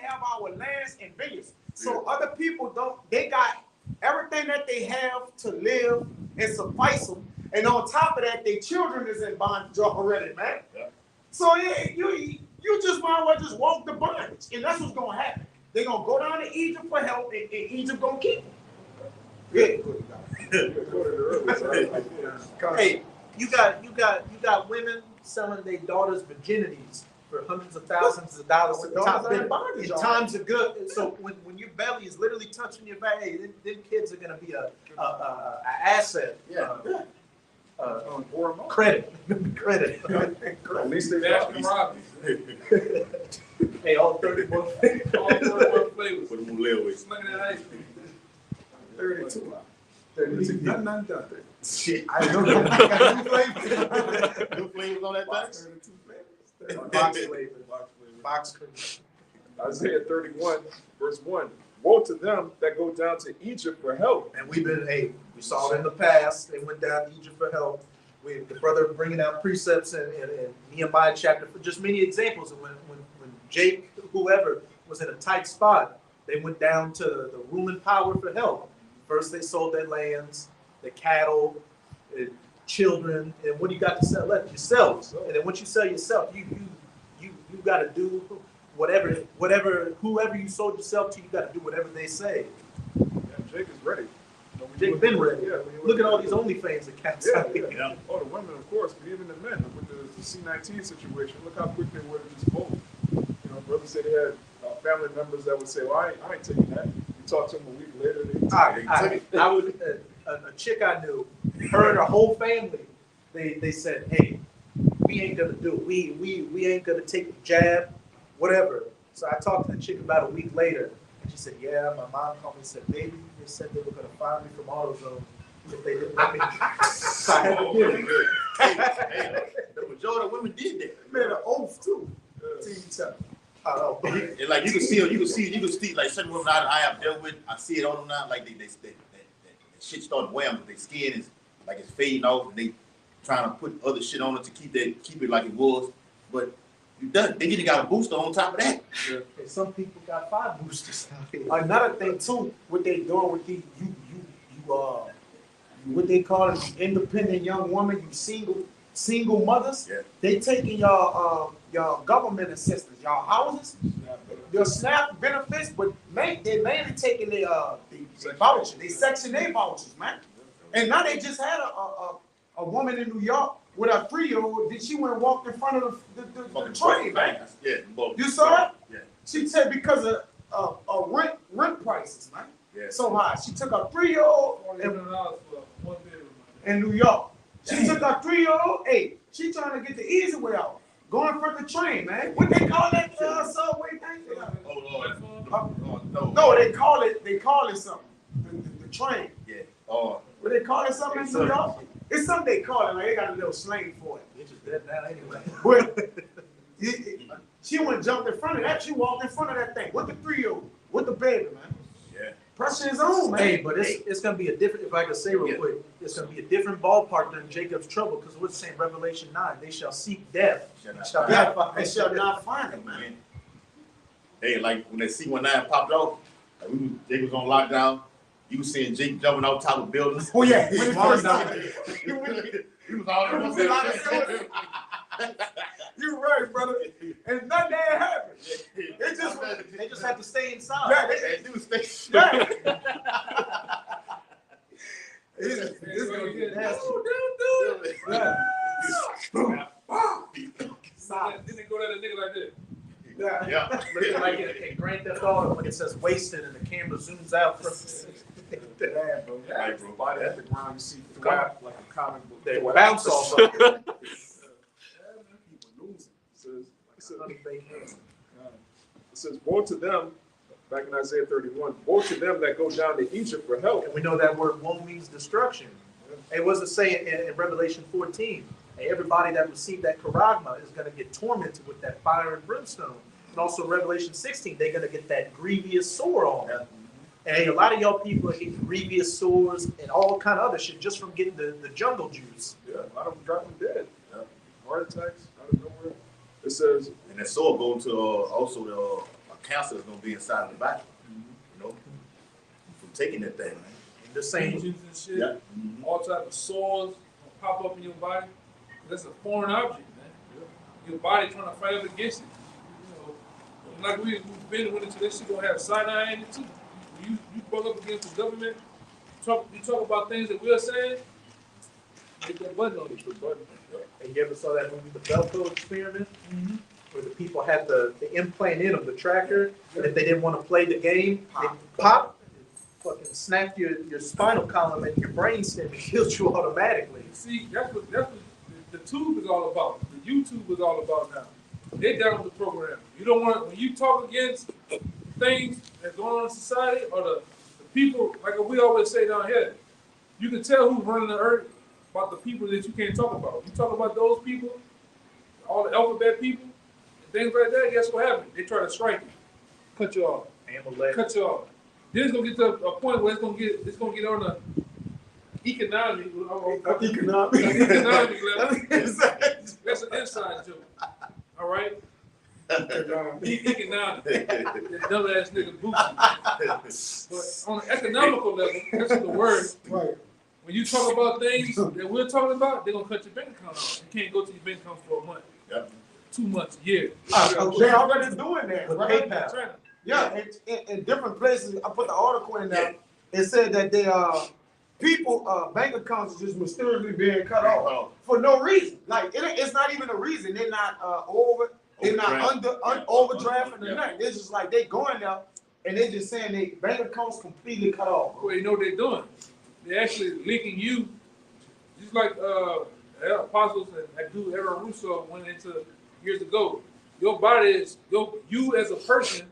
have our lands and vineyards. So other people don't, they got everything that they have to live and suffice them. And on top of that, their children is in bondage already, man. Yeah. So yeah, you just might as well just walk the bondage. And that's what's gonna happen. They're gonna go down to Egypt for help, and Egypt gonna keep them. Yeah. Hey, you got women selling their daughters' virginities for hundreds of thousands of dollars to the top Daughters are in bidder. bondage In already. times of good. So when your belly is literally touching your back, hey, them kids are gonna be a asset. Yeah. Credit. Credit. At least they Baskin Robbins. Hey, all 31. All 31 flavors. What do we live with? Smoking that ice cream. 32. 32. Nothing done. Shit. I know that. Got two flavors. New flavors on that Box thing? flavor, two flavors. Box flavor. Box cream. Isaiah 31, verse 1. Woe to them that go down to Egypt for help. And we saw it in the past. They went down to Egypt for help. The brother bringing out precepts in Nehemiah chapter, just many examples of when Jake, whoever, was in a tight spot, they went down to the ruling power for help. First, they sold their lands, their cattle, children, and what do you got to sell? Left yourself. And then once you sell yourself, you got to do whoever you sold yourself to, you got to do whatever they say. Yeah, Jake is ready. Jake been ready. Yeah, Look at all these OnlyFans accounts. Yeah, out here. yeah. Oh, the women, of course, but even the men with the C-19 situation. Look how quick they were to just vote. You know, brother said he had family members that would say, "Well, I ain't taking that." You talk to them a week later, they take it. I would a chick I knew, her and her whole family, they said, "Hey, we ain't gonna do it. We ain't gonna take the jab, whatever." So I talked to the chick about a week later, and she said, "Yeah, my mom called me and said, baby, they said they were gonna fire me from AutoZone if they didn't let me." So I had to get it. Hey, the majority of women did that. Made an oath too. To each other. And like you can see like certain women I have dealt with, I see it on them now, like they shit started wearing, but their skin is like it's fading off, and they trying to put other shit on it to keep it like it was. But you done. They even got a booster on top of that. And some people got 5 boosters out here. Another thing too, what they doing with these what they call it, the independent young woman, you single mothers. Yeah. They taking your government assistance, y'all houses, your SNAP benefits, but they mainly taking the voucher, they Section 8 vouchers, man. And now they just had a woman in New York with a 3-year-old. Did she went and walked in front of the train, man? Yeah. You saw it? Yeah. She said because of rent prices, man. Yeah. So high. She took a 3-year-old $1,100 for one bedroom. in New York. She took a 3-year-old. Hey, she trying to get the easy way out. Going for the train, man. What they call that subway thing? Oh Lord. No, they call it something. The train. Yeah. What they call it something in New York? It's something they call it. Like they got a little slang for it. It's just dead now anyway. But she went and jumped in front of that. She walked in front of that thing with the 3-year-old, with the baby, man. Yeah. Pressure is on, man. Hey, but it's gonna be a different. If I could say real quick, it's gonna be a different ballpark than Jacob's trouble, because what's saying Revelation 9? They shall seek death. Shall not find They shall not find it, man. Man. Hey, like when that C-19 popped off, like Jake was on lockdown. You was seeing Jake jumping off top of buildings. Oh yeah, when it first He was all there. You're right, brother. And nothing had happened. They just have to stay inside. Yeah, Hey, dude, stay. yeah. It's gonna be nasty. do it. Yeah. Then they go to the nigga like this. Yeah. Yeah. Looking like in Grand Theft Auto when it says wasted and the camera zooms out from Yeah, bro. Right, bro. Body at the ground, you see thwap like a comic book. they thwap. bounce off of it. People losing. It says, woe to them, back in Isaiah 31, woe to them that go down to Egypt for help. And we know that word woe means destruction. It was to say in Revelation 14, hey, everybody that received that charagma is going to get tormented with that fire and brimstone. And also Revelation 16, they're going to get that grievous sore on them. And hey, a lot of y'all people are getting grievous sores and all kind of other shit just from getting the jungle juice. Yeah, a lot of them dropping dead. Yeah. Heart attacks out of nowhere. It says, And that sword going to also the cancer is gonna be inside of the body. You know, from taking that thing, man. And the same. Lesions and shit. Yeah. All type of sores gonna pop up in your body. That's a foreign object, man. Your body trying to fight up against it. You know, like we've been with it to this shit gonna have Sinai in it too. You buck up against the government. You talk about things that we're saying. Hit that button on it. And you ever saw that movie, The Velcro Experiment? Where the people had the implant in them, the tracker, and if they didn't want to play the game, they pop, fucking snap your spinal column and your brain stem and kills you automatically. See, that's what the tube is all about. The YouTube is all about now. They down with the program. You don't want, when you talk against things that's going on in society or the people, like we always say down here, you can tell who's running the earth about the people that you can't talk about. You talk about those people, all the alphabet people, and things like that. Guess what happened? They try to strike you, cut you off, Amalek. cut you off. Then it's gonna get to a point where it's gonna get on the economic level. That's an inside joke. All right. Economic. That dumb ass nigga Boosie. But on the economical level, that's the word. Right. When you talk about things that we're talking about, they're gonna cut your bank account off. You can't go to your bank account for a month. Yep. 2 months, a year. They already doing that, With right? PayPal. Yeah, in different places. I put the article in there. It said that they people bank accounts are just mysteriously being cut off for no reason. Like it's not even a reason. They're not they're not overdrafting or nothing. It's just like they going there and they just saying they bank accounts completely cut off. Well, you know what they're doing? They're actually linking you, just like the apostles and that dude Aaron Russo went into years ago. Your body is you as a person.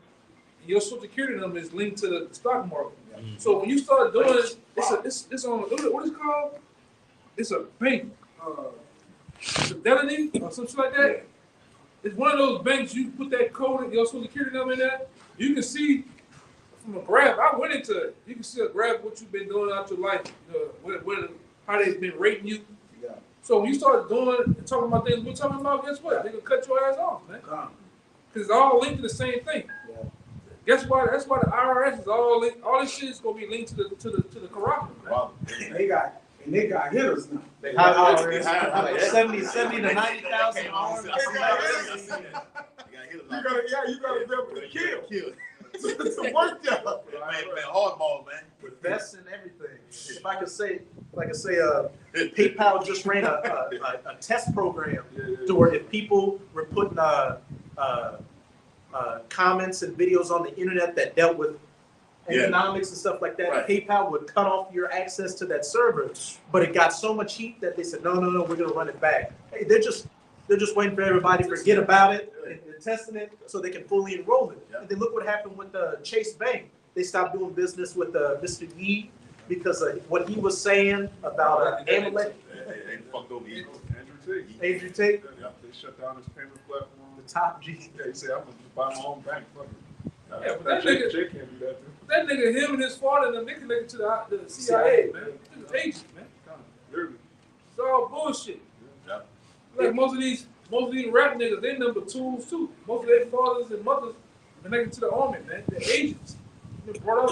Your social security number is linked to the stock market. So when you start doing it, it's on what is it called? It's a bank, Fidelity or something like that. It's one of those banks. You put that code, your social security number in there. You can see from a graph. I went into it. You can see a graph of what you've been doing out your life, how they've been rating you. Yeah. So when you start doing and talking about things we're talking about, guess what? They're gonna cut your ass off, man. Because it's all linked to the same thing. Yeah. Guess why? That's why the IRS is all linked. All this shit is gonna be linked to the corruption. Wow. They got hitters now. They hire 70 to 90,000 hours. You gotta be able to kill. It's a work job. Man, hardball, man. With vests and everything. If I could say, PayPal just ran a test program to where if people were putting comments and videos on the internet that dealt with economics and stuff like that, Right. PayPal would cut off your access to that server. But it got so much heat that they said, no, we're gonna run it back. Hey, they're just waiting for everybody to forget about it and testing it so they can fully enroll it. Yeah. And then look what happened with Chase Bank. They stopped doing business with Mr. Yee because of what he was saying about Amalek, They fucked over you. Andrew Tate. Andrew Tate, Yeah, they shut down his payment platform. the top G. Yeah, he said, I'm gonna just buy my own bank. Fuck it. Yeah, but that nigga- Jay can't do that too. That nigga, him and his father, them nigga connected to the CIA, man. Niggas agents, man. Literally. It's all bullshit. Yeah. Like most of these rap niggas, they number twos too. Most of their fathers and mothers connected to the army, man. They're agents. They've been brought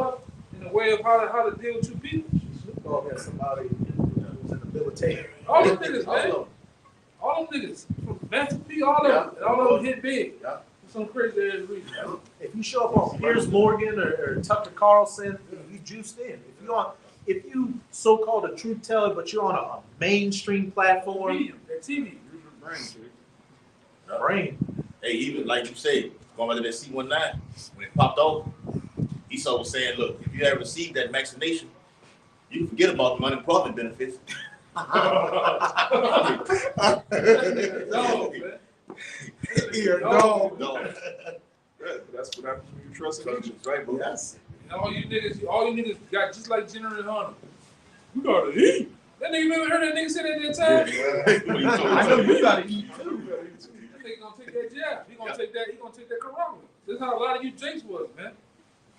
up in a way of how to deal with two people. Oh, yeah, somebody who's in the military. All them niggas, man. All them niggas. From Master P, all of them. All of them hit big. Yeah. For some crazy ass reason. If you show up on Piers Morgan or Tucker Carlson, you juiced in. If you so-called a truth teller, but you're on a mainstream platform, Medium, that TV. Use your brain, Jay. brain. Hey, even like you said, going back to that C-19, when it popped off, Esau was saying, look, if you ever received that vaccination, you can forget about the unemployment benefits. No, man. Here, dog. No. Yeah, that's what happens when you trust in agents, right, bro? Yes. And all you niggas got just like General Hunter. You gotta eat. That nigga never heard that nigga say that at that time. I know you gotta eat That too. nigga gonna take that jab. He gonna take that Corona. This is how a lot of you Jakes was, man.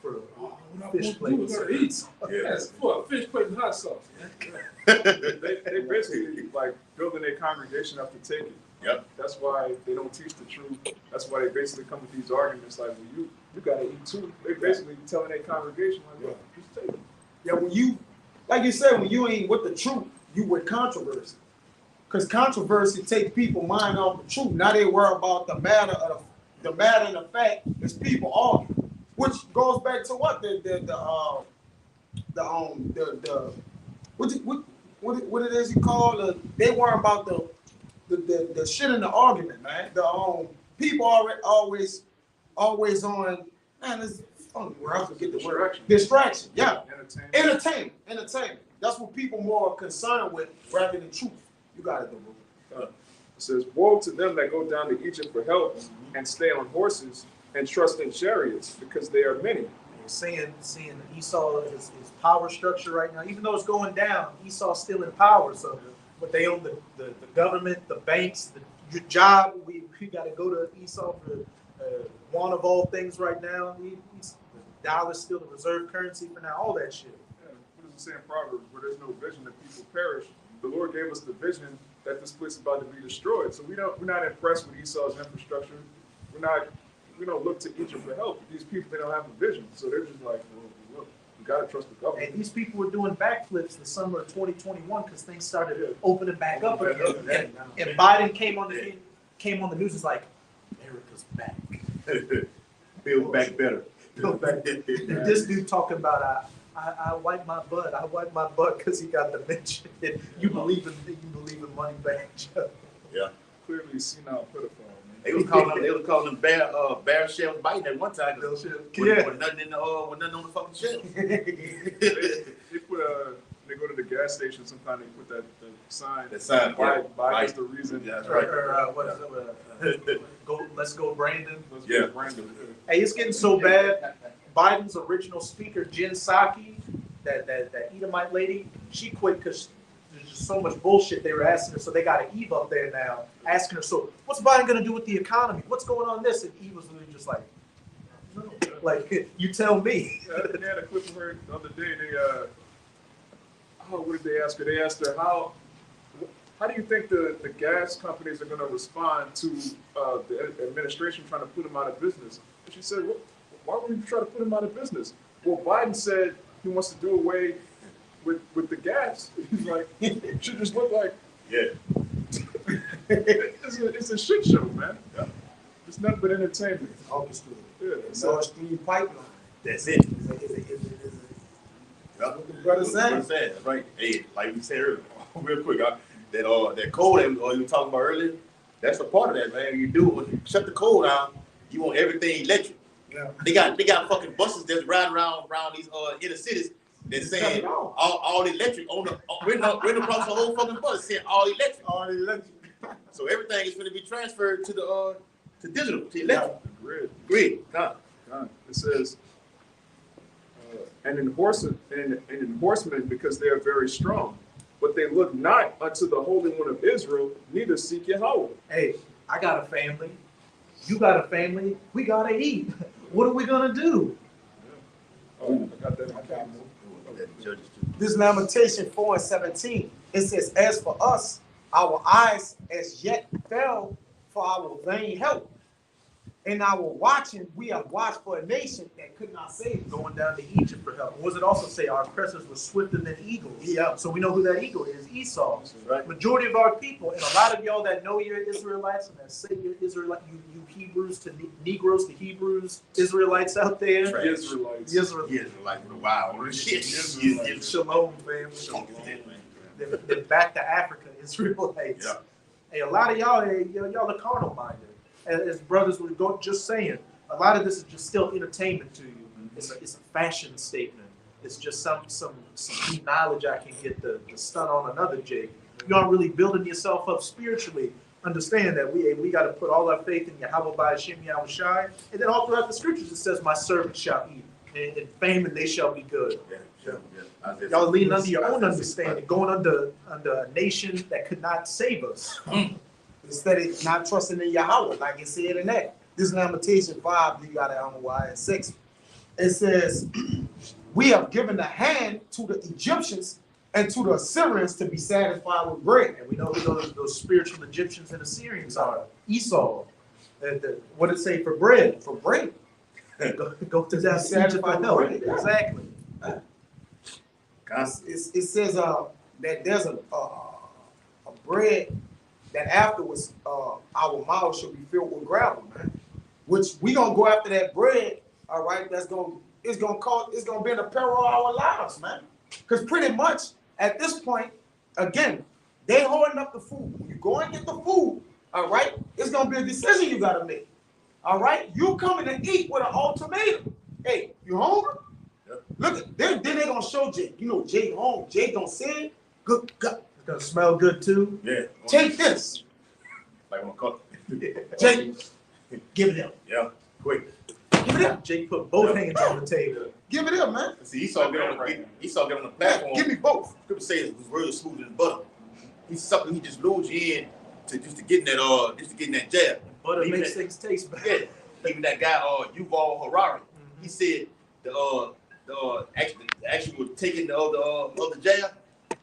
For Oh, what I fish want to do is plates. gotta eat. Yeah. Yes, for a fish plate and hot sauce, man. They basically like building their congregation up to take it. Yep. That's why they don't teach the truth. That's why they basically come with these arguments like, well, you gotta eat too. They basically telling their congregation like, look, just take it. Yeah, when you, like you said, when you ain't with the truth, you with controversy. Because controversy take people mind off the truth. Now they worry about the matter and the fact is people arguing, which goes back to what what it is you call they worry about the shit in the argument, man. People always on, man, it's funny where I forget the word. Distraction, yeah. Entertainment. That's what people more are concerned with rather than truth. You got it, though, bro. It says, woe to them that go down to Egypt for help and stay on horses and trust in chariots, because they are many, They're seeing Esau his power structure right now, even though it's going down, Esau's still in power. So, but they own the government, the banks, your job. We got to go to Esau for one of all things right now. The dollar's still the reserve currency for now. All that shit. Yeah, what does it say in Proverbs? Where there's no vision, the people perish. The Lord gave us the vision that this place is about to be destroyed. So we're not impressed with Esau's infrastructure. We don't look to Egypt for help. These people, they don't have a vision. So they're just like, well, look, we gotta trust the government. And these people were doing backflips the summer of 2021 because things started opening back up again. And Biden came on the news. It's like, America's back. Build back better. Build back. This dude talking about I wipe my butt. I wipe my butt because he got dementia. You believe in money back, Joe. Yeah. Clearly senile pedophile, man. They was calling them bear shells biting at one time. With nothing on the fucking shell. They go to the gas station sometimes, they put that sign. The sign, Biden is the reason. That's right. What is it? Let's go, Brandon. Let's Yeah. go Brandon. Hey, it's getting so bad. Biden's original speaker, Jen Psaki, that Edomite lady, she quit because there's just so much bullshit they were asking her. So they got an Eve up there now asking her, so what's Biden going to do with the economy? What's going on this? And Eve was literally just like, no. Like, you tell me. They had a clip of her the other day. What did they ask her? They asked her, how do you think the gas companies are going to respond to the administration trying to put them out of business? And she said, why would you try to put them out of business? Well, Biden said he wants to do away with the gas. He's like, it should just look like, Yeah. it's a shit show, man. Yeah. It's nothing but entertainment. Orchestrated. Yeah, Nord Stream pipeline. That's it. What the brother said. That's right. Hey, like we said earlier, real quick, that code that we were talking about earlier, that's a part of that, man. You shut the code down, you want everything electric. Yeah. They got fucking buses that's riding around these inner cities that's saying all electric on the written across the whole fucking bus saying all electric. All electric. So everything is going to be transferred to the to digital, to electric. Grid. Grid. It says, an enforcement because they are very strong, but they look not unto the Holy One of Israel, neither seek Yahweh. Hey, I got a family. You got a family. We got to eat. What are we going to do? Oh, I got that. This is Lamentation 4:17. It says, as for us, our eyes as yet fell for our vain help. In our watching, we have watched for a nation that could not save us. Going down to Egypt for help. What does it also say? Our oppressors were swifter than eagles. Yeah. So we know who that eagle is, Esau. Right. Majority of our people, and a lot of y'all that know you're Israelites and that say you're Israelite, you Hebrews to Negroes to Hebrews, Israelites out there. Right. Israelites. Yeah, like with a wild shit. Shalom, family. Then back to Africa, Israelites. Yeah. Hey, a lot of y'all are carnal minded. As brothers were just saying, a lot of this is just still entertainment to you. It's a fashion statement. It's just some deep knowledge I can get to stun on another Jake. You aren't really building yourself up spiritually. Understand that we got to put all our faith in Yahweh by Hashem Yahushai. And then all throughout the scriptures it says, my servants shall eat. And fame and they shall be good. Yeah. Y'all leaning under your own understanding, going under a nation that could not save us. Instead of not trusting in Yahweh, like it said in that. This is Lamentation 5, you got it on why and 6. It says, we have given a hand to the Egyptians and to the Assyrians to be satisfied with bread. And we know who those spiritual Egyptians and Assyrians are. Esau. What did it say for bread? For bread. Go to that Egypt for help. Bread, yeah. Exactly. It says that there's a bread that afterwards our mouths should be filled with gravel, man. Which we gonna go after that bread, all right? It's gonna be in the peril of our lives, man. Because pretty much at this point, again, they holding up the food. When you go and get the food, all right, it's gonna be a decision you gotta make. All right, you coming to eat with an ultimatum. Hey, you hungry? Yep. Look, then they gonna show Jake. You know, Jake home. Jake gonna say, good God. It's gonna smell good too. Yeah. Take this. Like on a cook. Jake, give it up. Yeah. Quick. Give it up. Jake put both hands on the table. Give it up, man. See, Esau get on the platform. Give me both. Scripture says his word is smooth as butter. He's something he just lured you in to get in that jab. Butter Even makes that- things taste better. Yeah, even that guy Yuval Harari, he said the actual taking the other jab.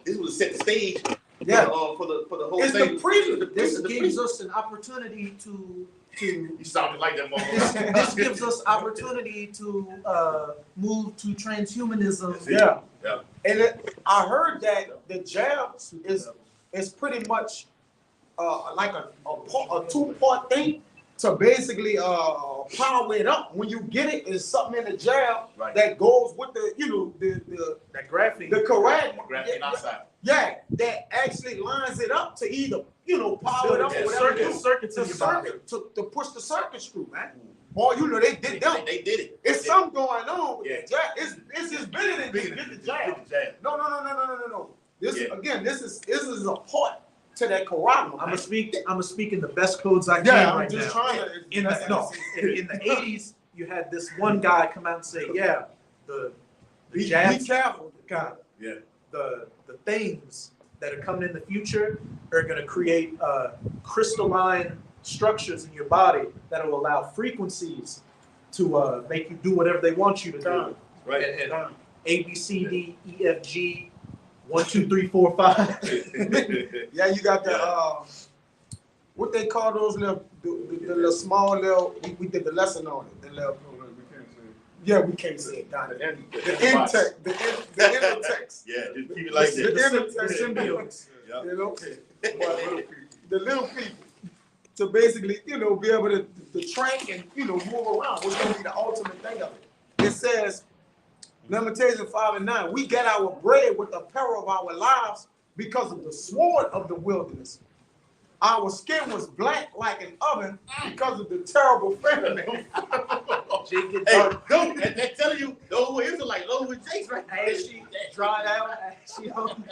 This was to set the stage. Yeah. For the whole It's thing. the preview. This The gives preview. us an opportunity to You sounded like that this, motherfucker. this gives us opportunity to move to transhumanism. Yeah. Yeah. And I heard that the jab is pretty much like a two-part thing to basically power it up. When you get it, it's something in the jab Right. that goes with the That graphene. the correct. Graphene oxide. Yeah, that actually lines it up to either power it up Yeah, or whatever. circuits in The your body. circuit to push the circuit screw, man. Boy, they did them. They did it. It's something going on with Yeah. the jab. It's just bigger than just get the jab. Get the jab. No. This Yeah. again, this is a part to that carotid. I'm gonna speak in the best codes I can Yeah, I'm right just now. trying to. In the 80s, you had this one guy come out and say, "Yeah, the Be jabs, careful. God, Yeah. the things that are coming in the future are going to create crystalline structures in your body that will allow frequencies to make you do whatever they want you to do. Right. And A, B, C, D, E, F, G, 1, 2, 3, 4, 5. Yeah, you got the what they call those little the little small little. We did the lesson on it. The little, yeah, we can't say it. Don. The intake, the intertext. Yeah, just keep it like The that. intertext symbiotes. Yeah. You know, the little people to basically, be able to track and, move around, which gonna be the ultimate thing of it. It says, Lamentations 5:9, we get our bread with the peril of our lives because of the sword of the wilderness. Our skin was black like an oven because of the terrible famine. Hey, don't, that telling you, those Israelites, those with Jake's right there. Hey, she dried out. She hungry.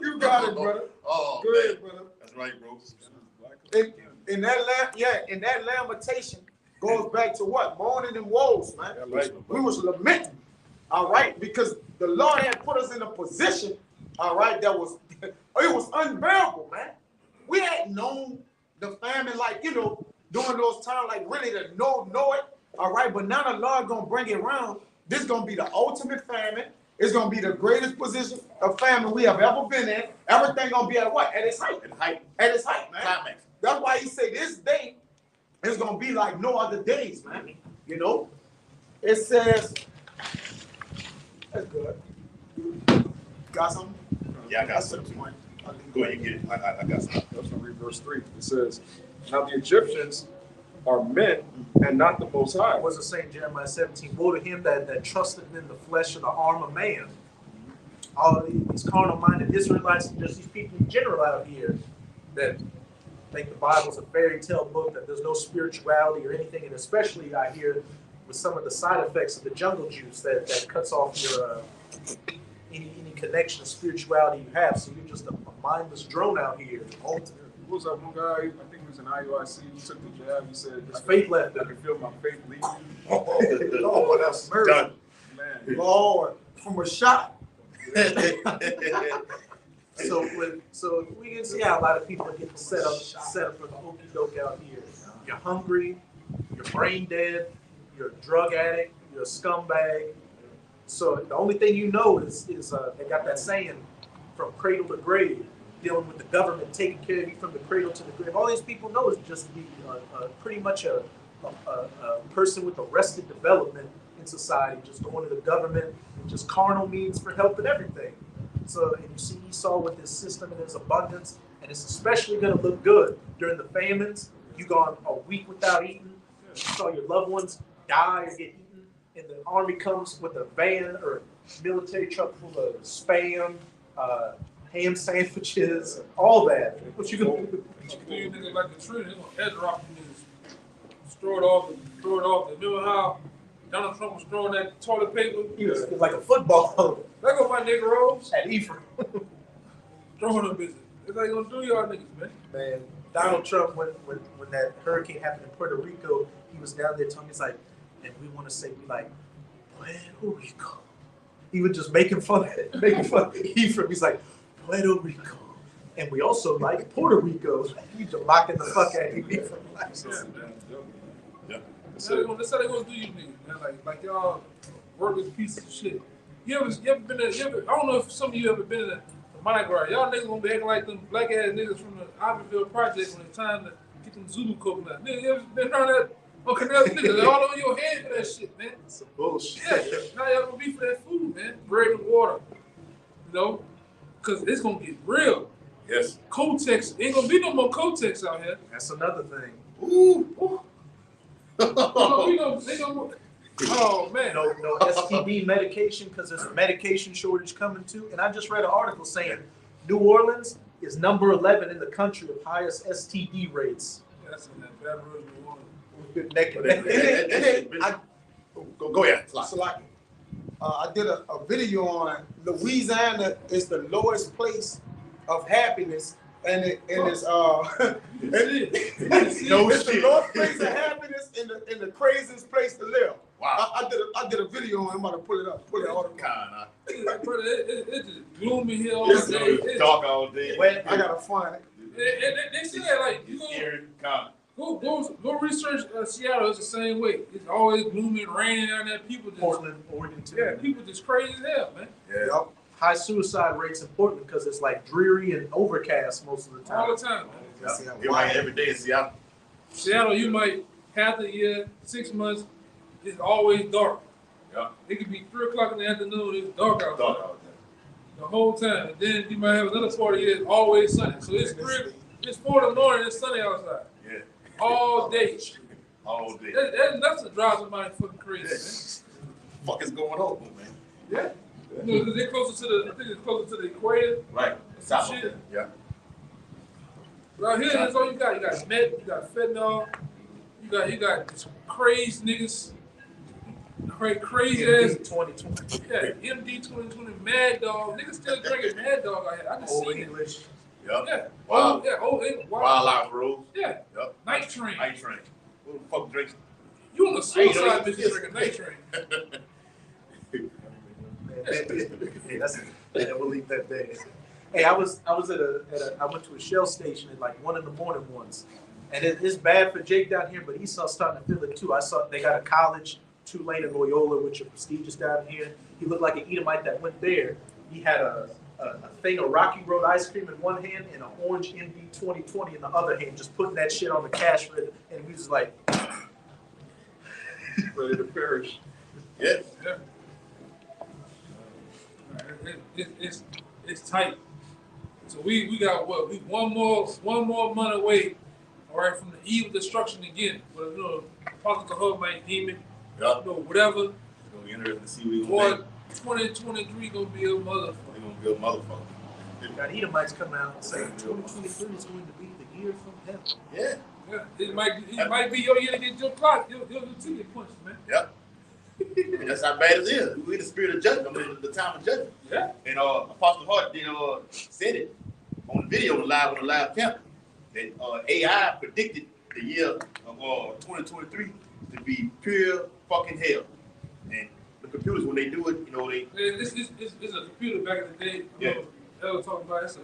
You got it, brother. Oh, Go man. ahead, brother. That's right, bro. In that lamentation goes back to what? Mourning and woes, man. Right. We was lamenting, all right, because the Lord had put us in a position, all right, that was, it was unbearable, man. We hadn't known the famine, like, during those times, like really to know it, all right, but now the Lord gonna bring it around. This gonna be the ultimate famine. It's gonna be the greatest position of famine we have ever been in. Everything gonna be at what? At its height. At its height, man. Climax. That's why he say this day is gonna be like no other days, man. It says, that's good. Got something? Yeah, I got something. Go ahead, you get it. I got something. I was going to read verse 3. It says, now the Egyptians are men and not the Most High. What was it saying, Jeremiah 17? Woe to him that trusted in the flesh of the arm of man. All these carnal-minded Israelites and just these people in general out here that think the Bible's a fairy tale book, that there's no spirituality or anything, and especially I hear with some of the side effects of the jungle juice that cuts off your any connection to spirituality you have. So you're just a mindless drone out here. What was that one guy? I think he was in IUIC. He took the jab. He said, His faith left I him. can feel my faith leaving. Lord, that's mercy. Done. Man, Lord, from a shot. So we can see how a lot of people are getting set up for the okie doke out here. You're hungry, you're brain dead, you're a drug addict, you're a scumbag. So the only thing you know is they got that saying, from cradle to grave, dealing with the government taking care of you from the cradle to the grave. All these people know is just be pretty much a person with arrested development in society, just going to the government and just carnal means for help and everything. So, and you see Esau with this system and his abundance, and it's especially going to look good during the famines. You gone a week without eating, you saw your loved ones die or get eaten, and the army comes with a van or a military truck full of Spam, ham sandwiches, all that. What you gonna do? You niggas like the tree, they're gonna head rock you niggas. Throw it off. Remember how Donald Trump was throwing that toilet paper? He was like a football There go my niggeros. at Ephraim. Throwing them business. That's how you gonna do y'all niggas, man. Man, Donald Trump, when that hurricane happened in Puerto Rico, he was down there telling me, he's like, and we want to say we like Puerto Rico. He was just making fun of Ephraim. He's like Puerto Rico, and we also like Puerto Rico. He just mocking the fuck out of Ephraim. Yeah. That's how they gonna do you niggas, man. Like y'all worthless pieces of shit. You ever been I don't know if some of you ever been in a Mardi Gras. Y'all niggas gonna be acting like them black ass niggas from the Ivyville Project when it's time to get them Zulu coconut. Nigga, you ever been around that fucking ass niggas? They all on your head for that shit, man. Some bullshit. Yeah, now y'all gonna be for that food, man. Bread and water. You know? Cause it's gonna get real. Yes. Kotex, ain't gonna be no more Kotex out here. That's another thing. Ooh. Oh man. No STD medication because there's a medication shortage coming too. And I just read an article saying New Orleans is number 11 in the country of highest STD rates. That's in that bad road New Orleans. Go ahead. Fly. So like, I did a video on Louisiana is the lowest place of happiness, and it's No it's the shit. lowest place of happiness in the craziest place to live. Wow. I did a video on. I'm about to pull it up. Pull it out. Kinda. Brother, it's just gloomy here all It's day. dark all day. I gotta find it. They say that like you Scary. Kinda. go research Seattle. It's the same way. It's always gloomy and raining down there. People just Portland, Oregon too. yeah, people just crazy as hell, man. Yeah. Yup. High suicide rates in Portland because it's like dreary and overcast most of the time. All the time, man. Let's see how It might every day in Seattle. Seattle, you might half the year, 6 months, it's always dark. Yeah. It could be 3 o'clock in the afternoon. It's dark outside Dark all day. the whole time. And then you might have another part of the year, it's always sunny. So it's 4 in the morning, it's sunny outside Yeah. all day. All day. That's what drives somebody fucking crazy, Fuck is going on, man? man. Yeah. You know, they're closer to the, I think it's closer to the equator. Right. Some shit. Yeah. Right here, that's all you got. You got meth, you got fentanyl, you got this crazy niggas, crazy ass. 2020. Yeah, MD 2020, Mad Dog. Niggas still drinking Mad Dog out here. I just Old seen it. English. Yep. Yeah. Wild. Wild. Wild out road. Yeah. Yep. Night Train. Night train. Who the fuck drinks? You on the suicide Hey, bitch drinking Night Train. Hey, we'll leave that there. Hey, I went to a Shell station at like 1 a.m. once, and it's bad for Jake down here, but he's starting to feel it too. I saw they got a college, Tulane and Loyola, which are prestigious down here. He looked like an Edomite that went there. He had a thing of Rocky Road ice cream in one hand and an orange MD 2020 in the other hand, just putting that shit on the cash register, and he was like, Ready to perish. Yes. Yeah. It's tight. So we got what? We one more month away, all right, from the eve of destruction again. But you know, Apostle Kahub might deem it, Yup. you know, whatever. It's gonna be interesting to see what Boy, we're gonna 2023 gonna be a motherfucker. We're gonna be a motherfucker. got Edomites coming out and saying 2023 is going to be the year from heaven. Yeah. Yeah, it might be your year to get your clock, your ticket punched, man. Yep. And that's how bad it is. We're in the spirit of judgment. I mean, the time of judgment. Yeah. And Apostle Hart did said it on the video on the live camp that AI predicted the year of 2023 to be pure fucking hell. And the computers, when they do it, you know, It's a computer back in the day. Yeah. They were talking about it's a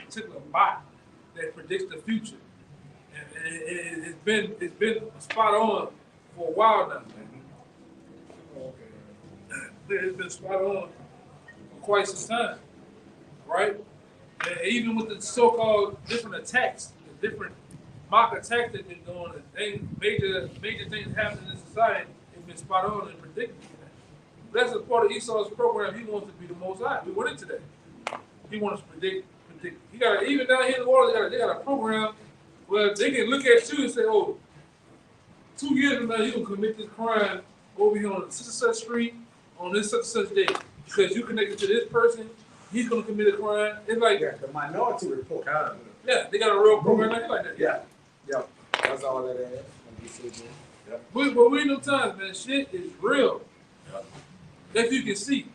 particular bot that predicts the future, and it's been spot on for a while now. It's been spot on for quite some time, right? And even with the so-called different attacks, the different mock attacks that they're doing, and major things happening in society, it's been spot on and predicted. That's a part of Esau's program. He wants to be the Most High. We went into that. He wants to predict. He got even down here in the world. They got a program where they can look at you and say, "Oh, 2 years from now, you gonna commit this crime over here on such and such street on this such and such day because you connected to this person. He's gonna commit a crime." It's like, Yeah, the Minority Report. yeah, they got a real program like that. Yeah. Yeah. That's all that is. But we in them times, man. Shit is real. If you can see.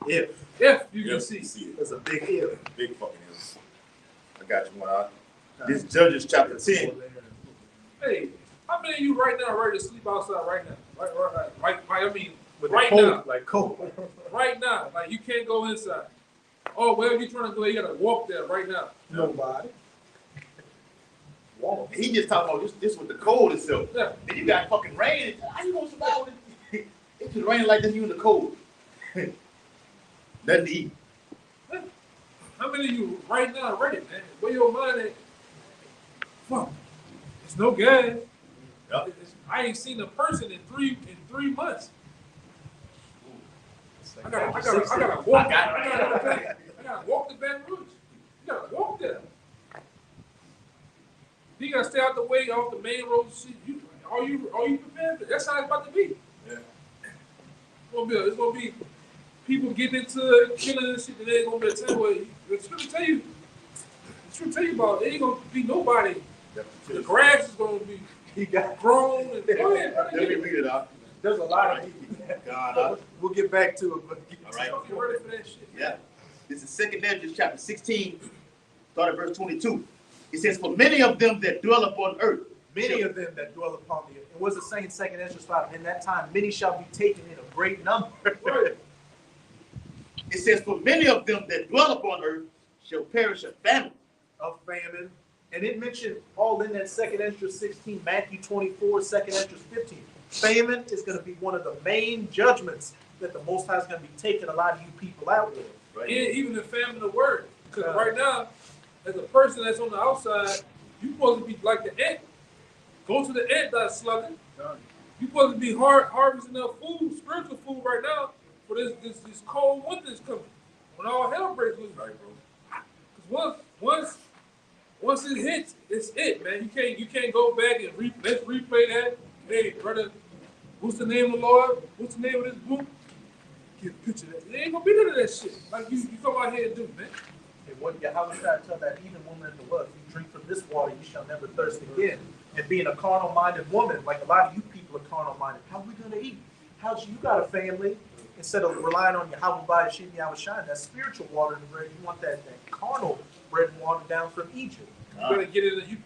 If If you can Yep. see. it. there's a big if. Big fucking hell. I got you one out. This Judges chapter 10. Hey, How many of you right now ready to sleep outside right now? I mean, With right the cold, now. like cold. Right now. Like, you can't go inside. Oh, wherever you're trying to go, you gotta walk there right now. Nobody. Walk. He just talking about this with the cold itself. Yeah. Then you got fucking rain. How you gonna survive with it? It just raining like this, you in the cold. Nothing to eat. How many of you right now ready, man? Where your mind at? Fuck. There's no gas. Yup. I ain't seen a person in three months. I gotta walk. I gotta walk to Baton Rouge. You gotta walk there. You gotta stay out the way off the main road. Are you prepared for that? That's how it's about to be. Yeah. It's gonna be people getting into it, killing and shit. That ain't gonna be a time where it's gonna tell you about. There ain't gonna be nobody. The grass is gonna be grown and go ahead, brother, Let me read it out. There's a lot of people. God, We'll get back to it. But all right. Get ready for that shit. Yeah. This is 2 Ezra chapter 16, start at verse 22. It says, for many of them that dwell upon earth, Many of them that dwell upon the earth. It was the same second Ezra 5. In that time, many shall be taken in a great number. Right. it says, for many of them that dwell upon earth shall perish of famine. Of famine. And it mentioned all in that second Ezra 16, Matthew 24, second Ezra 15. Famine is going to be one of the main judgments that the Most High is going to be taking a lot of you people out with. Right? And even the famine of word. Because right now, as a person that's on the outside, you supposed to be like the ant. Go to the ant that's slugging. You supposed to be harvesting enough food, spiritual food right now for this cold winter is coming. When all hell breaks loose. Right, bro. Because once it hits, it's it, man. You can't go back and let's replay that. Hey, brother, what's the name of the Lord? What's the name of this book? Get a picture of that. There ain't gonna be none of that shit. Like you come out here and do, man. And what Yahweh tried to tell that even woman in the world, if you drink from this water, you shall never thirst again. And being a carnal-minded woman, like a lot of you people are carnal-minded, how are we going to eat? You got a family, instead of relying on Yahweh by Hashem Yahweh Shine, that spiritual water and bread, you want that carnal bread and water down from Egypt. You better get it. You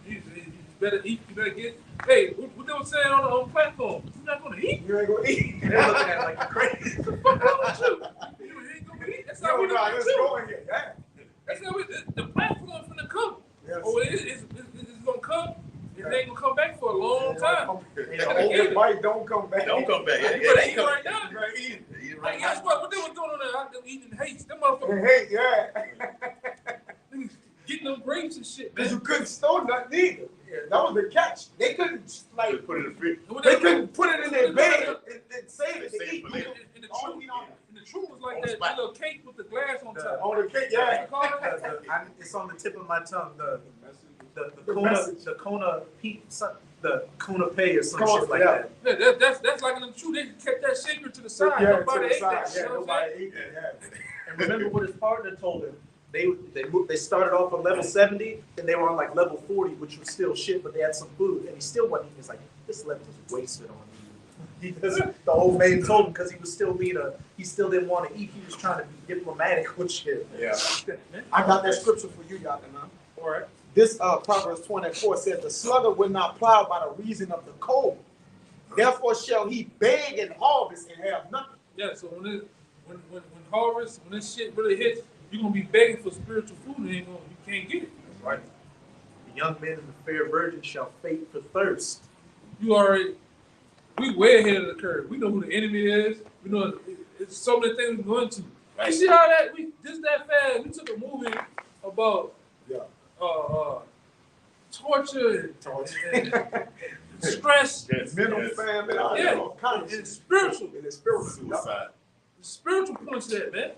better eat. You better get. Hey, what they were saying on the platform? You're not gonna eat. you ain't gonna eat. They're looking at it like you're crazy. What's wrong with you? You ain't gonna eat. That's how we do it Let's too. go in here. Yeah. That's how the platform finna come. Yes. Oh, it's gonna come. It ain't gonna come back for a long time. The bite don't come back. Don't come back. You It better ain't eat coming. right now. You better eat. Like, guess what they was doing on there? Them eating hates. Them motherfuckers Hey, yeah. niggas getting them grapes and shit, Because man. you couldn't store nothing either. Yeah, that was the catch. They couldn't like Put it in the fridge. And when they couldn't put it in their bed and save it to Save eat. it for later. And the truth was like On the that spot. little cake with the glass on top. On the cake, What yeah. you call it? It's on the tip of my tongue. The The Kona, message. the Kona Pete, the Kona Pay or some Kona, shit like yeah. that. Yeah, that's like in the truth. They kept that secret to the side. Yeah, Nobody to the ate side. that. Yeah, You know what I'm nobody saying? ate it. Yeah. And remember what his partner told him. They started off on level 70, and they were on like level 40, which was still shit, but they had some food, and he still wasn't eating. He's like, this level is wasted on you. The old man told him because he was still he still didn't want to eat. He was trying to be diplomatic with shit. Yeah. I got that scripture for you, y'all. All right. This Proverbs 24 says, the sluggard will not plow by the reason of the cold. Therefore shall he beg and harvest and have nothing. Yeah. So when harvest, when this shit really hits, you're gonna be begging for spiritual food, and you can't get it. Right. The young men and the fair virgin shall faint for thirst. We way ahead of the curve. We know who the enemy is. We know it's so many things we're going to. You see how that that fast? We took a movie about torture and stress. Yes, Mental yes. famine, Yeah. all kinds of And it's spiritual. And it's spiritual. Suicide. The spiritual points to that, man.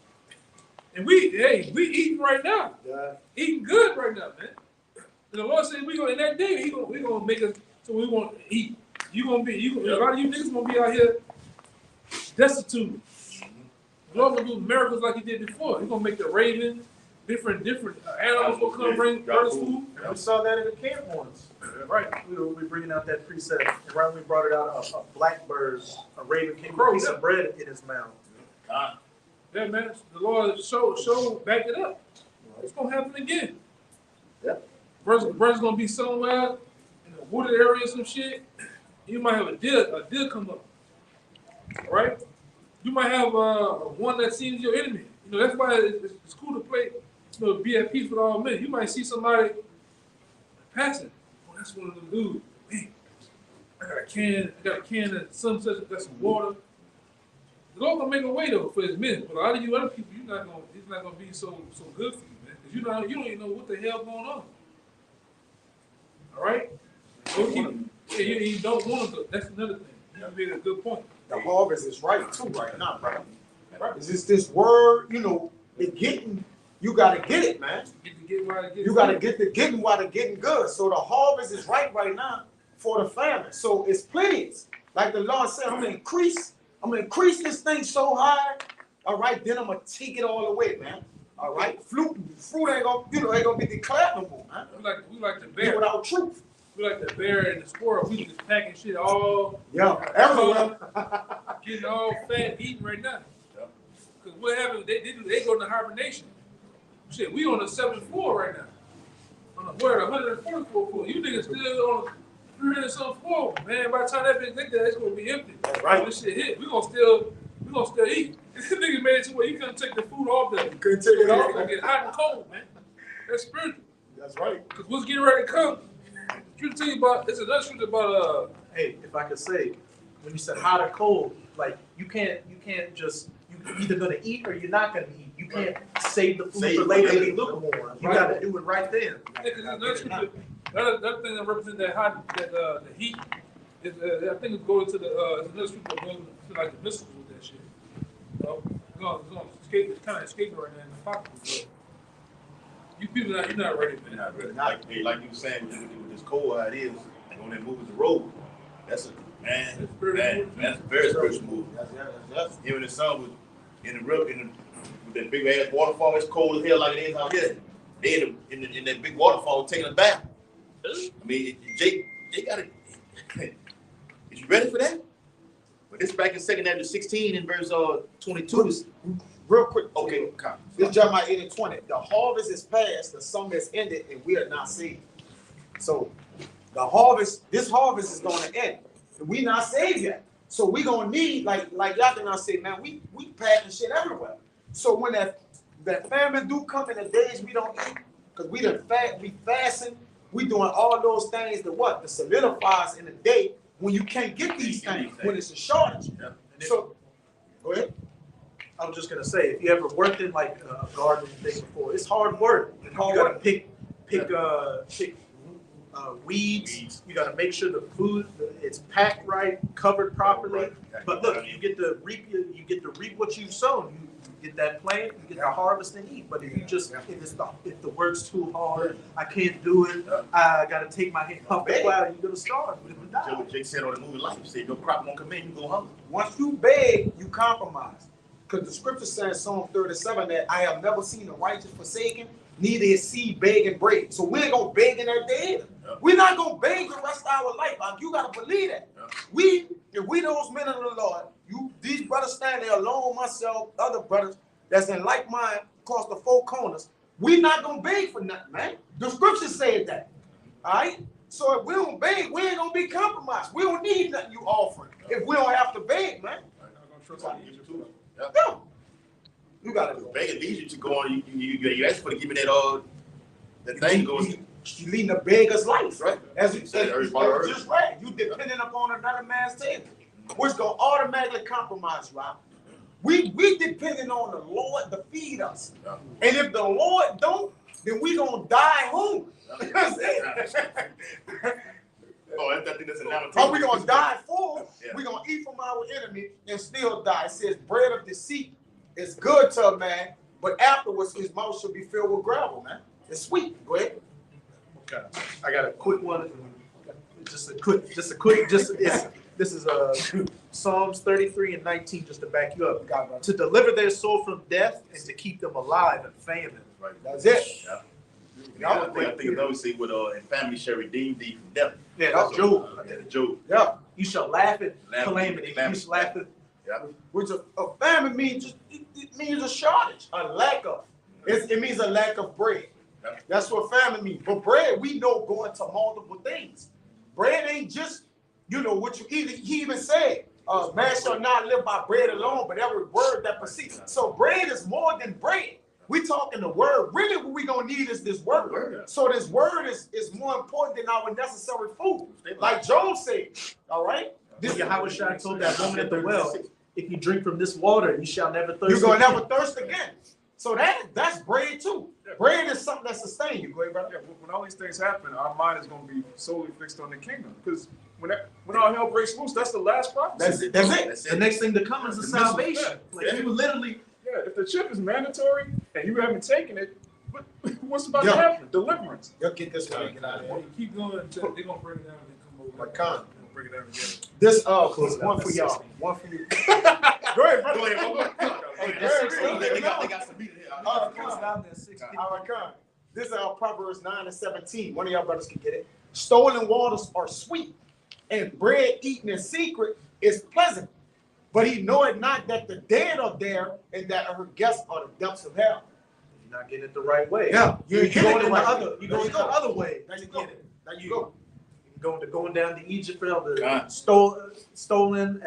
And we eating right now. Yeah. Eating good right now, man. And the Lord said we gonna in that day we gonna make us so we gonna eat. A lot of you niggas gonna be out here destitute. The Lord gonna do miracles like He did before. He's gonna make the raven, different animals will come bring brothers food. And we saw that in the camp once. Right. We were bringing out that precept. And right when we brought it out, a blackbird, a raven came with a piece of bread in his mouth. Yeah, man. The Lord show back it up. It's gonna happen again. Yeah. Brothers gonna be somewhere in the wooded area or some shit. You might have a deal come up, right? You might have one that seems your enemy. You know, that's why it's cool to play, you know, be at peace with all men. You might see somebody passing. Oh, that's one of them dudes. Man, I got a can of some such, got some water. The Lord gonna make a way though for his men. But a lot of you other people, it's not gonna be so good for you, man. Because you don't even know what the hell going on. All right? You don't want to. That's another thing. You made a good point. The harvest is right too right now, bro. It's just this word, you know, the getting, you gotta get it, man. You gotta get the getting while the getting good. So the harvest is right now for the famine. So it's plenty. Like the Lord said, I'm gonna increase this thing so high. All right, then I'm gonna take it all away, man. All right, fruit ain't gonna be declared no more, man. We like the Be bear. without truth. We like the bear and the squirrel. We just packing shit all, Everywhere. getting all fat, eating right now. Because what happens? They go into hibernation. Shit, we on the 7th floor right now. On the 144th floor. You niggas still on 300 some floor, man. By the time that bitch get there, it's gonna be empty. That's right. This shit hit. We gonna still eat. This nigga made it to where you couldn't take the food off there. You couldn't take it It's off. gonna get hot and cold, man. That's spiritual. That's right. Because what's getting ready to come? Truth tell you about, it's another truth about Hey, if I could say, when you said hot or cold, like you can't just you're either gonna eat or you're not gonna eat. You can't save the food Save for it later for and later. be lukewarm. You gotta do it right then. another thing that represents that hot, the heat is I think it's going to it's another truth that goes to like the missiles with that shit. It's gonna escape. It's kind of escaping right now in the pocket. But you people, you're not ready, man. Not really. Like you were saying, with this cold how it is, and when they move the road, that's a that's a very spiritual move. Even the sun was in the river, with that big ass waterfall, it's cold as hell like it is out here. They in that big waterfall taking a bath. I mean, Jake got it. Is you ready for that? But this back in 2 Samuel 16 in verse 22 is Real quick. okay. Come. This Jeremiah 8:20. The harvest is past, the summer is ended, and we are not saved. So this harvest is going to end. And we not saved yet. So we gonna need, like y'all can now say, man, we packing shit everywhere. So when that famine do come in the days we don't eat, because we fasting, we doing all those things to solidify us in the day when you can't get these things, when it's a shortage. Yeah. So go ahead. I was just gonna say, if you ever worked in like a gardening thing before, it's hard work. You Hard gotta work. pick weeds. You gotta make sure the food it's packed right, covered properly. But look, you get to reap what you've sown. You get that plant, you get the harvest and eat. But if if the work's too hard, I can't do it. I gotta take my hand off the plow. You're gonna starve. You're gonna die. What Jake said on the movie Life, he said, no crop won't come in, you go hungry. Once you beg, you compromise. Because the scripture says, Psalm 37, that I have never seen the righteous forsaken, neither his seed begging bread. So we ain't going to beg in that day either. Yeah. We're not going to beg the rest of our life. You got to believe that. Yeah. If we those men of the Lord, these brothers standing there alone, myself, other brothers that's in like mind across the four corners, we're not going to beg for nothing, man. The scripture said that. All right? So if we don't beg, we ain't going to be compromised. We don't need nothing you offering if we don't have to beg, man. No. You got to do it. Begging leads you to go on. You ask for to give me that thing goes. You leading a beggar's life, Right. As you said, Everybody just right. You depending upon another man's table, which gonna automatically compromise you out. We depending on the Lord to feed us, Yeah. and if the Lord don't, then we gonna die hungry. That's it. Oh, I think that's an analogy. Or we gonna die full. Yeah. We gonna eat from our enemy and still die. It says, bread of deceit is good to a man, but afterwards his mouth should be filled with gravel, man. It's sweet. Go ahead. Okay. I got a quick one. This is Psalms 33 and 19, just to back you up. To deliver their soul from death and to keep them alive in famine. Right. That's it. Yeah. I think another say with and family shall redeem thee from death. Yeah, that's Job. Job. Yeah. You shall laugh at Laugh at calamity. You calamity. shall laugh at Which a famine means it means a shortage, a lack of. It means a lack of bread. Yeah. That's what famine means. But bread, we know, going to multiple things. Bread ain't just you know what you eat. He even said, man shall not live by bread alone, but every word that proceeds. So bread is more than bread. We talking the word. Really, what we gonna need is this word. So this word is more important than our necessary food. Like Job said, all right? This Yahweh Shai told that woman at the well, if you drink from this water, you shall never thirst. You're gonna again. never thirst again. So that's bread too. Bread is something that sustains you. Go ahead, brother. Yeah, when all these things happen, our mind is going to be solely fixed on the kingdom. Because when all hell breaks loose, that's the last prophecy. That's it. The next thing to come is the salvation. Like you literally. Yeah, if the chip is mandatory and you haven't taken it, what's about Yeah. to happen? Deliverance. You'll get this one. Get out of here. They keep going until they're gonna bring it down and then come over. Like Khan. They're gonna bring it down together. This one for y'all. One for you. Go ahead, brother. Go ahead, Hey, they got some meat in here. Goes down there 16. All right, come. This is Proverbs 9 and 17. One of y'all brothers can get it. Stolen waters are sweet, and bread eaten in secret is pleasant. But he knoweth not that the dead are there, and that her guests are the depths of hell. You're not getting it the right way. Yeah, You're going in the right other. way. You're There going you the go. other way. There you to go. get it. There you go. Going down to Egypt for the God. stolen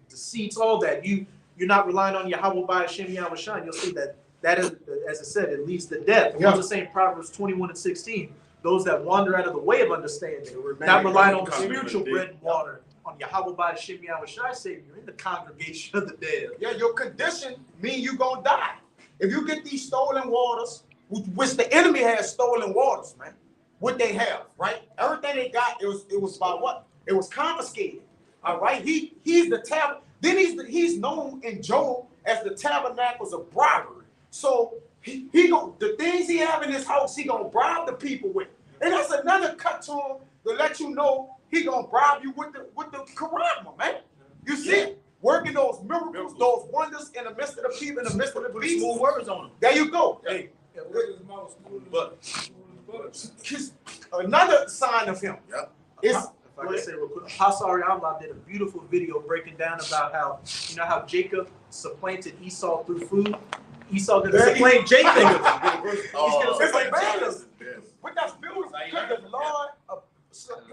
deceits, all that. You're not relying on Yahweh by Hashem Yahweh Shai. You'll see that is, as I said, it leads to death. Yeah. What's the same Proverbs 21 and 16? Those that wander out of the way of understanding, not relying on the spiritual bread and water, on Yahweh by Hashem Yahweh Shai, say you're in the congregation of the dead. Yeah, your condition mean you gonna die. If you get these stolen waters, which the enemy has stolen waters, man. What they have, right? Everything they got, it was by what? It was confiscated. All right. He's the tab. Then he's known in Job as the tabernacles of bribery. So he the things he have in his house, he gonna bribe the people with. And that's another cut to him to let you know he gonna bribe you with the charisma, man. You see it? Working those miracles, those wonders in the midst of the people, in the midst of the Put beast. smooth words on them. There you go. Hey, Yeah, look at his mouth, smooth as But butter. Another sign of him is if I can say real quick, Apostle Ariamla did a beautiful video breaking down about how, you know how Jacob supplanted Esau through food? Esau gonna Very- supplant Jacob. Oh, it's like balance. yes. But that's beautiful. Because the Lord of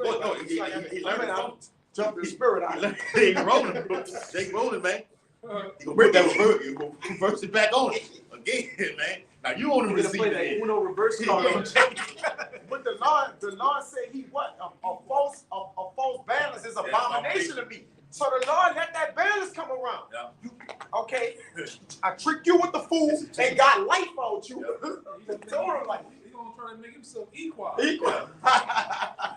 Well, no, he learned it from- jump the spirit He out. learned it ain't rolling, bro. Jake rolling, man. You gonna put that reverse, you gonna reverse it back on it again, man. Now you want to We're gonna receive play that it. Uno reverse card on Jacob. But the Lord said he what? A false balance is abomination to me. So the Lord let that balance come around. Yeah. You, okay, I tricked you with the food and got life out you. Total life. He gonna try to make himself equal. Equal.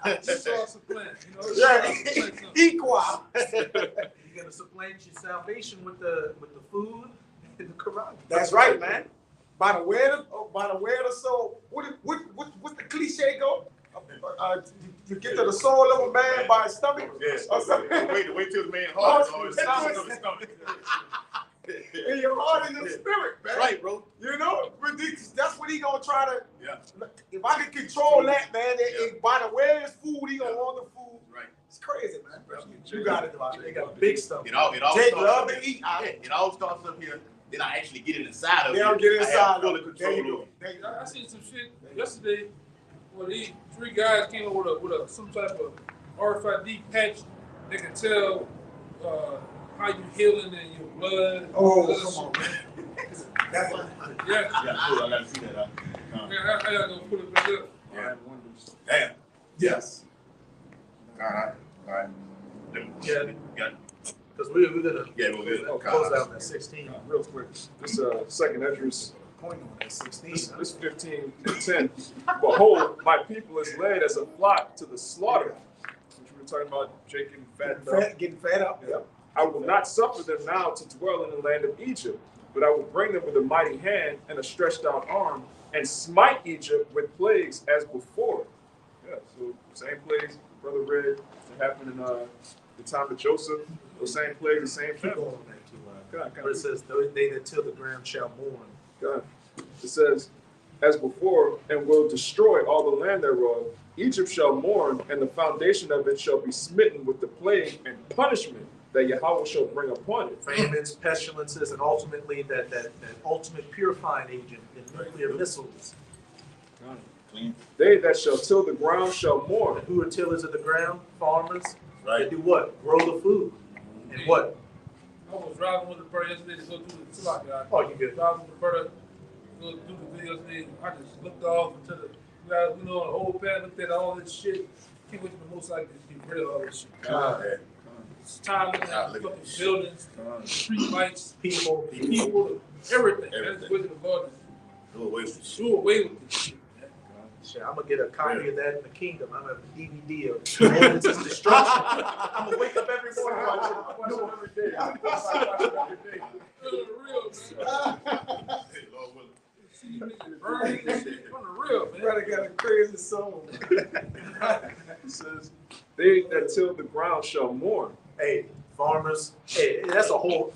Esau supplant, you know. Yeah, Supplant something. equal. You're gonna supplant your salvation with the food and the Quran. That's right, man. By the way of the soul. What's the cliche go? You get to the soul of a man by his stomach. Yes. Or something. Wait till the man heart is on his stomach. In your heart and your spirit, man. That's right, bro. You know, that's what he gonna try to. Yeah. If I can control that, man, and by the way of his food, he gonna want the food. Right. It's crazy, man. You got it, Devontae. They got big stuff. It all Jake starts love up to here. eat. Yeah, it all starts up here. Then I actually get it inside of They you. don't get I inside. have full There control you over go. it. There you go. I seen some shit yesterday where these three guys came up with a some type of RFID patch that can tell how you healing and your blood. Oh, blood come on, man. That's one. Yeah, Yeah, cool. I gotta see that. man, I gotta go put it back up. Yeah. Damn. Yes. All right. Yeah. Got it. Because we're gonna Yeah, we're good. close out at 16. Real quick, this second Esdras, Point on that 16. this 15 and 10. Behold, my people is led as a flock to the slaughter, which we were talking about Jacob fattened up. Getting fed up. Yeah. I will not suffer them now to dwell in the land of Egypt, but I will bring them with a mighty hand and a stretched out arm, and smite Egypt with plagues as before. Yeah, so same plagues, Brother Red, that happened in the time of Joseph. Those same plagues, the same Keep family. going on that too. God, But it says, they that till the ground shall mourn. God. It says, as before, and will destroy all the land thereof. Egypt shall mourn, and the foundation of it shall be smitten with the plague and punishment that Yahweh shall bring upon it. Famines, pestilences, and ultimately that ultimate purifying agent in nuclear missiles. Clean. They that shall till the ground shall mourn. Who are tillers of the ground? Farmers. Right. They do what? Grow the food. And what? I was driving with the brother yesterday to go through the Tilak guy. Oh, you good. Driving with the brother, go through the video yesterday. I just looked off into the, you know, the whole pad, looked at all this shit. Can't wait for the most like to get rid of all this shit. It's time looking at fucking buildings, street lights, people, everything. That's Wizard of God. Do away with shit. Do away with this shit. Shit, I'm gonna get a copy of that in the kingdom. I'm gonna have a DVD of Ordinance's Destruction. I'm gonna wake up every morning watching it every day. Real, man. Hey, Lord willing. See you niggas burning this shit on the real, man. Brother got a crazy soul. It says, they that till the ground shall mourn. Hey, farmers, hey, that's a whole.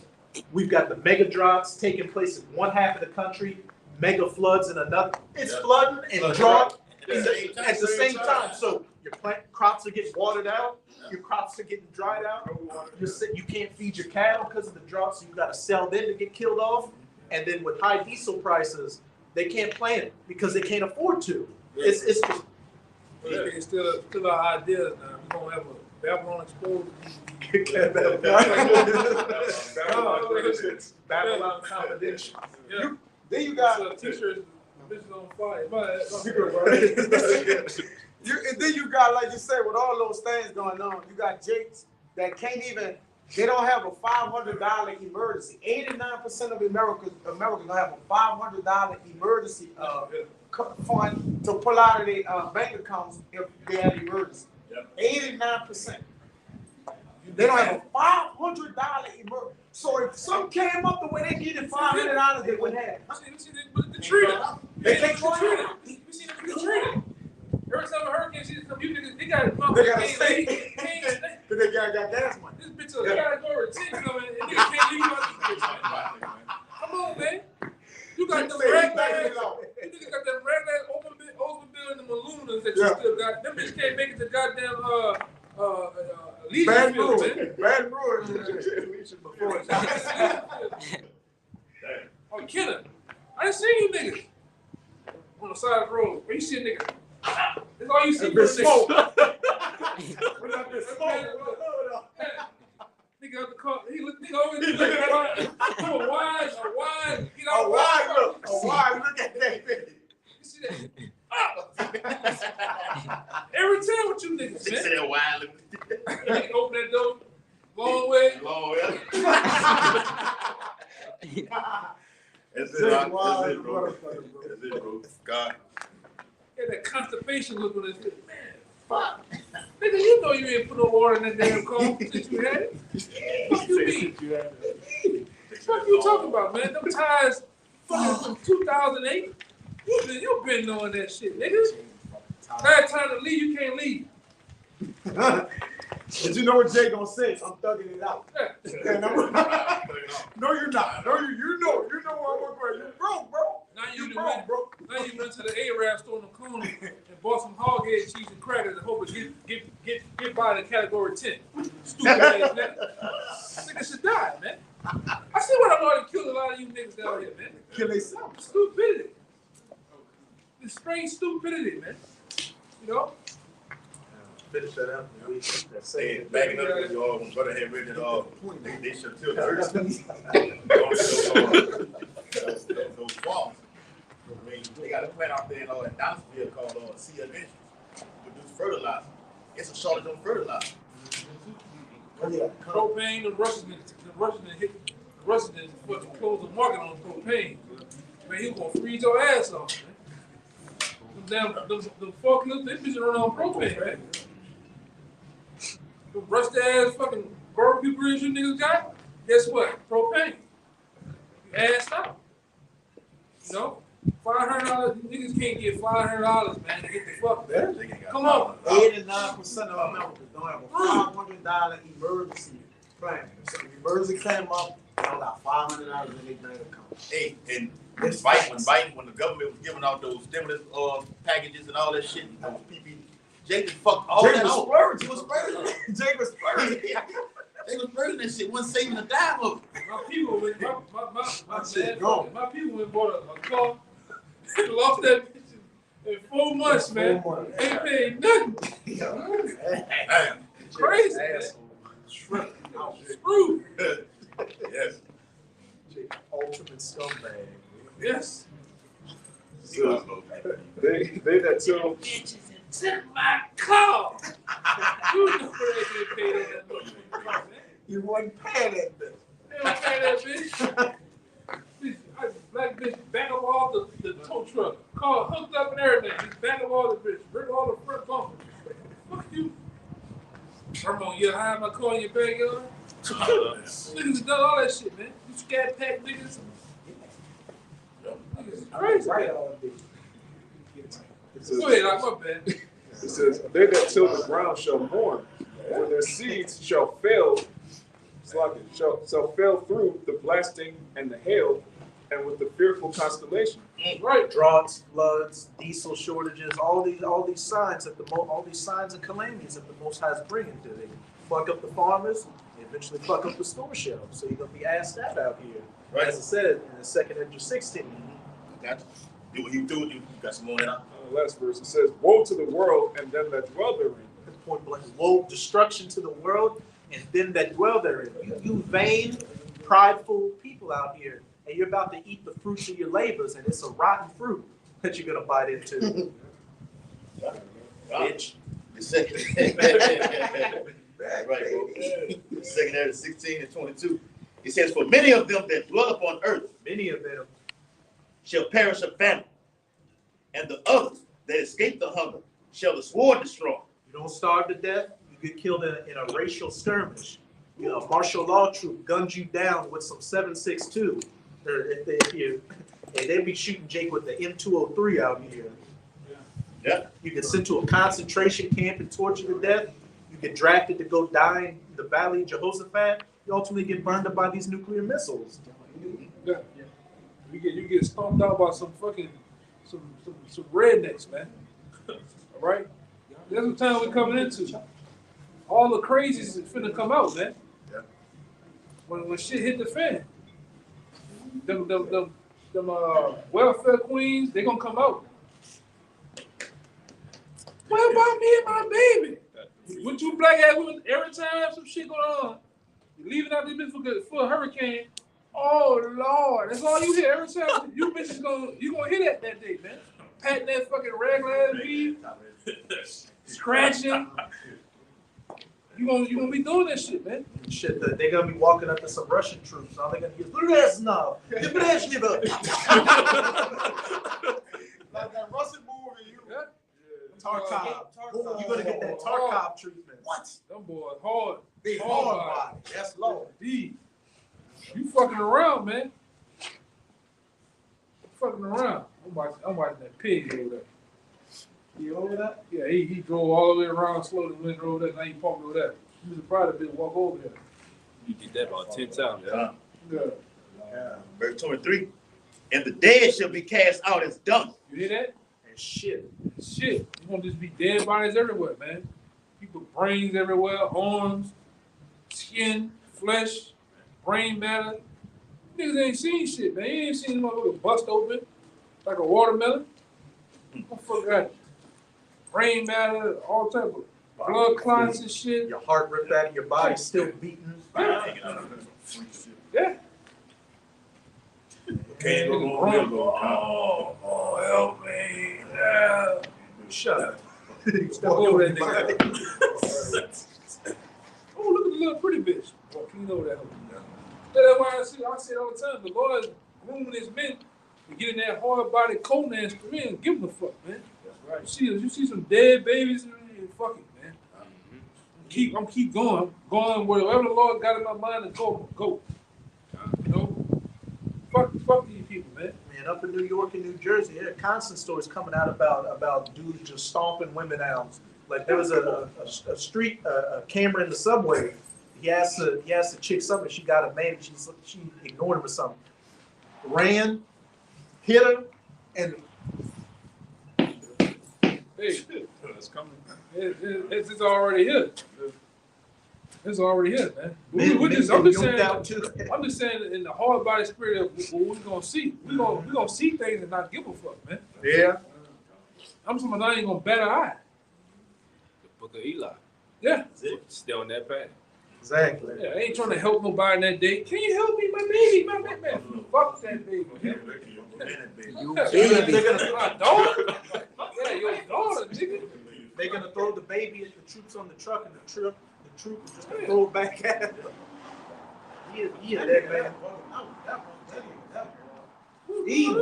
We've got the mega droughts taking place in one half of the country, mega floods in another. It's flooding and drought at the same time. So your plant crops are getting watered out, your crops are getting dried out. You can't feed your cattle because of the drought, so you got to sell them to get killed off. And then with high diesel prices, they can't plant because they can't afford to. It's It's still our ideas now. We're gonna have a Babylon exposed. Babylon Confidential. Yeah. Then you got T-shirts, bitches on fire. and then you got, like you said, with all those things going on, you got Jakes that can't even. They don't have a $500 emergency. 89% of Americans don't have a $500 emergency fund to pull out of their bank accounts if they have an emergency. 89%. They don't have a $500 emergency. So if some came up the way they needed $500, they wouldn't have. See the Katrina. They can't Katrina. We see the Katrina. Every time a hurricane season comes, you niggas, they got a state. They got gas money. This bitch a category 10 coming, and niggas can't leave out this bitch, man. Come on, man. You got them ragbags. You niggas got them ragbags Oldsmobile and the Malunas that you still got. Them bitches can't make it to goddamn Legion Field, man. Bad Brewers. Before Oh, killer. I didn't see you niggas on the side of the road. Where you see a nigga? That's all you see from smoke. Nigga out the car. He look over there. A wide. Get out A wide look at that thing. You see that? Every time with you niggas, They man. said wild. Nigga open that door. Long way. Long way. That's it, bro. That's it, bro. God. Had that constipation look on his face. Man, fuck. Nigga, you know you ain't put no water in that damn car since you had it. Fuck you mean? What you talking about, man? Them tires fucking from 2008. You been knowing that shit, niggas. Last time to leave, you can't leave. Did you know what Jay gonna say? I'm thugging it out. Yeah. No, you're not. No, you know what I'm going. You broke, bro. Now you You done broke, went, bro. now you went to the Arab store in the corner and bought some hog head cheese and crackers and hope it get by the category 10. Stupid ass nigga. Nigga should die, man. I see what I'm already killed a lot of you niggas down here, man. Kill themselves. Stupidity. It's strange stupidity, man. You know? Finish that out. Say, backing up with y'all, when brother had written it all, they should tilt the earth. Those farms. I mean, they got a plant out there in Dallasville called Sea Adventures. Produce fertilizer. It's a shortage on fertilizer. Oh, yeah. Propane, the Russians fucking closed the market on propane. Man, he was gonna freeze your ass off, man. Them forklifts, they bitches run on propane, man. The rusty ass fucking barbecue grills you niggas got, guess what? Propane. You assed out. You know? $500, niggas can't get $500, man, to get the fuck there. Come on. 89% of Americans don't have a $500 emergency plan. So the emergency came up, they don't got $500 in their bank account. Hey, and when the government was giving out those stimulus packages and all that shit, and those PP, Jake fucked all that out. Jake was splurging. They was burning that shit, wasn't saving a dime of it. My people went, shit gone. my people went bought a car, lost that bitch in 4 months, man. 4 months. Ain't paid nothing. Damn. Crazy, man. your bitches and took my car. You know they didn't pay that much. You wasn't paying that bill. They don't pay that bitch. Black bitch back up all the tow truck. Car hooked up and everything. Just back up all the bitch. Bring all the front bumpers. Fuck you. I'm gonna get high in my car in your backyard. Niggas have done all that shit, man. You scat pack niggas. Niggas is crazy. Right on the It says, Go ahead, like my bad. it says, they that till the ground shall mourn, for their seeds shall fail, shall fail through the blasting and the hail, and with the fearful constellation. Right. Droughts, floods, diesel shortages, all these signs that all these signs and calamities that the Most High is bringing to they fuck up the farmers, and eventually fuck up the store shelves. So you're gonna be asked that out here. Right. As I said in the second Ezra 16. Got you. Do what you do. You got some more in that. The last verse, it says, woe to the world and them that dwell therein. Point blank, woe, destruction to the world and them that dwell therein. You vain, prideful people out here, and you're about to eat the fruits of your labors, and it's a rotten fruit that you're gonna bite into. Bitch. The second. Right, bro. The second Ezra 16 and 22. It says, for many of them that dwell upon earth Many of them shall perish of famine, and the others that escape the hunger shall the sword destroy. You don't starve to death, you get killed in a racial skirmish. You know, a martial law troop guns you down with some 7.62. Or if they be shooting Jake with the M203 out here. Yeah. You get sent to a concentration camp and tortured to death. You get drafted to go die in the Valley of Jehoshaphat. You ultimately get burned up by these nuclear missiles. Yeah. You get stomped out by some fucking some rednecks, man. All right? That's what time we're coming into. All the crazies is finna come out, man. Yeah. When shit hit the fan. Them welfare queens, they gonna come out. What about me and my baby? With you black ass women, every time some shit going on, you're leaving out this bitch for a hurricane. Oh Lord, that's all you hear every time. You bitches you gonna hear that day, man. Patting that fucking regular ass beef, scratching. You gonna be doing that shit, man. Shit, they're gonna be walking up to some Russian troops. All they're gonna hear is "Brezhnev, Brezhnev." Like that Russian movie, Yeah. Tarkov. You're gonna get that Tarkov treatment. What? Them boys hard. They hard body. That's low. D. You fucking around, man. Fucking around. I'm watching that pig over there. You over that? Yeah, he drove all the way around slowly when he drove that. Now he parked over there. He was probably been walk over there. You did that about 10 times. Yeah. Yeah. Verse 23. And the dead shall be cast out as dung. You hear that? And shit. Shit. You gonna just be dead bodies everywhere, man. People brains everywhere, arms, skin, flesh, brain matter. Niggas ain't seen shit, man. You ain't seen motherfucker bust open like a watermelon. Motherfucker got brain matter, all type of blood clots and shit. Your heart ripped out of your body, still beating. Yeah. Okay, Oh, help me. Yeah. Shut up. Step over that nigga. Oh, look at the little pretty bitch. Walking over that hoe. That's why I say it all the time. The Lord is grooming his men to get in that hard body Conan career and give them the fuck, man. That's right. You see some dead babies and fuck it, man. I'm keep going. Going wherever the Lord got in my mind to go. You know? Fuck these people, man. Man, up in New York and New Jersey, there are constant stories coming out about dudes just stomping women out. Like there was a camera in the subway. He asked the chick something. She got a man. She ignored him or something. Ran, hit her, and Hey, It's coming. it's already here. It's already here, man. men I'm just yoked saying. out too. I'm just saying, in the hard body spirit of what we're gonna see, we're gonna see things and not give a fuck, man. Yeah. I'm saying I ain't gonna bat an eye. The book of Eli. Yeah, Stay on that path. Exactly. yeah. I ain't trying to help nobody in that day. Can you help me, my baby, man? Fuck that baby, man. You Yeah, baby. my dog. Yeah, your daughter, nigga. They're gonna throw the baby at the troops on the truck, and the troop is just gonna throw it back at him. Yeah, that man. He done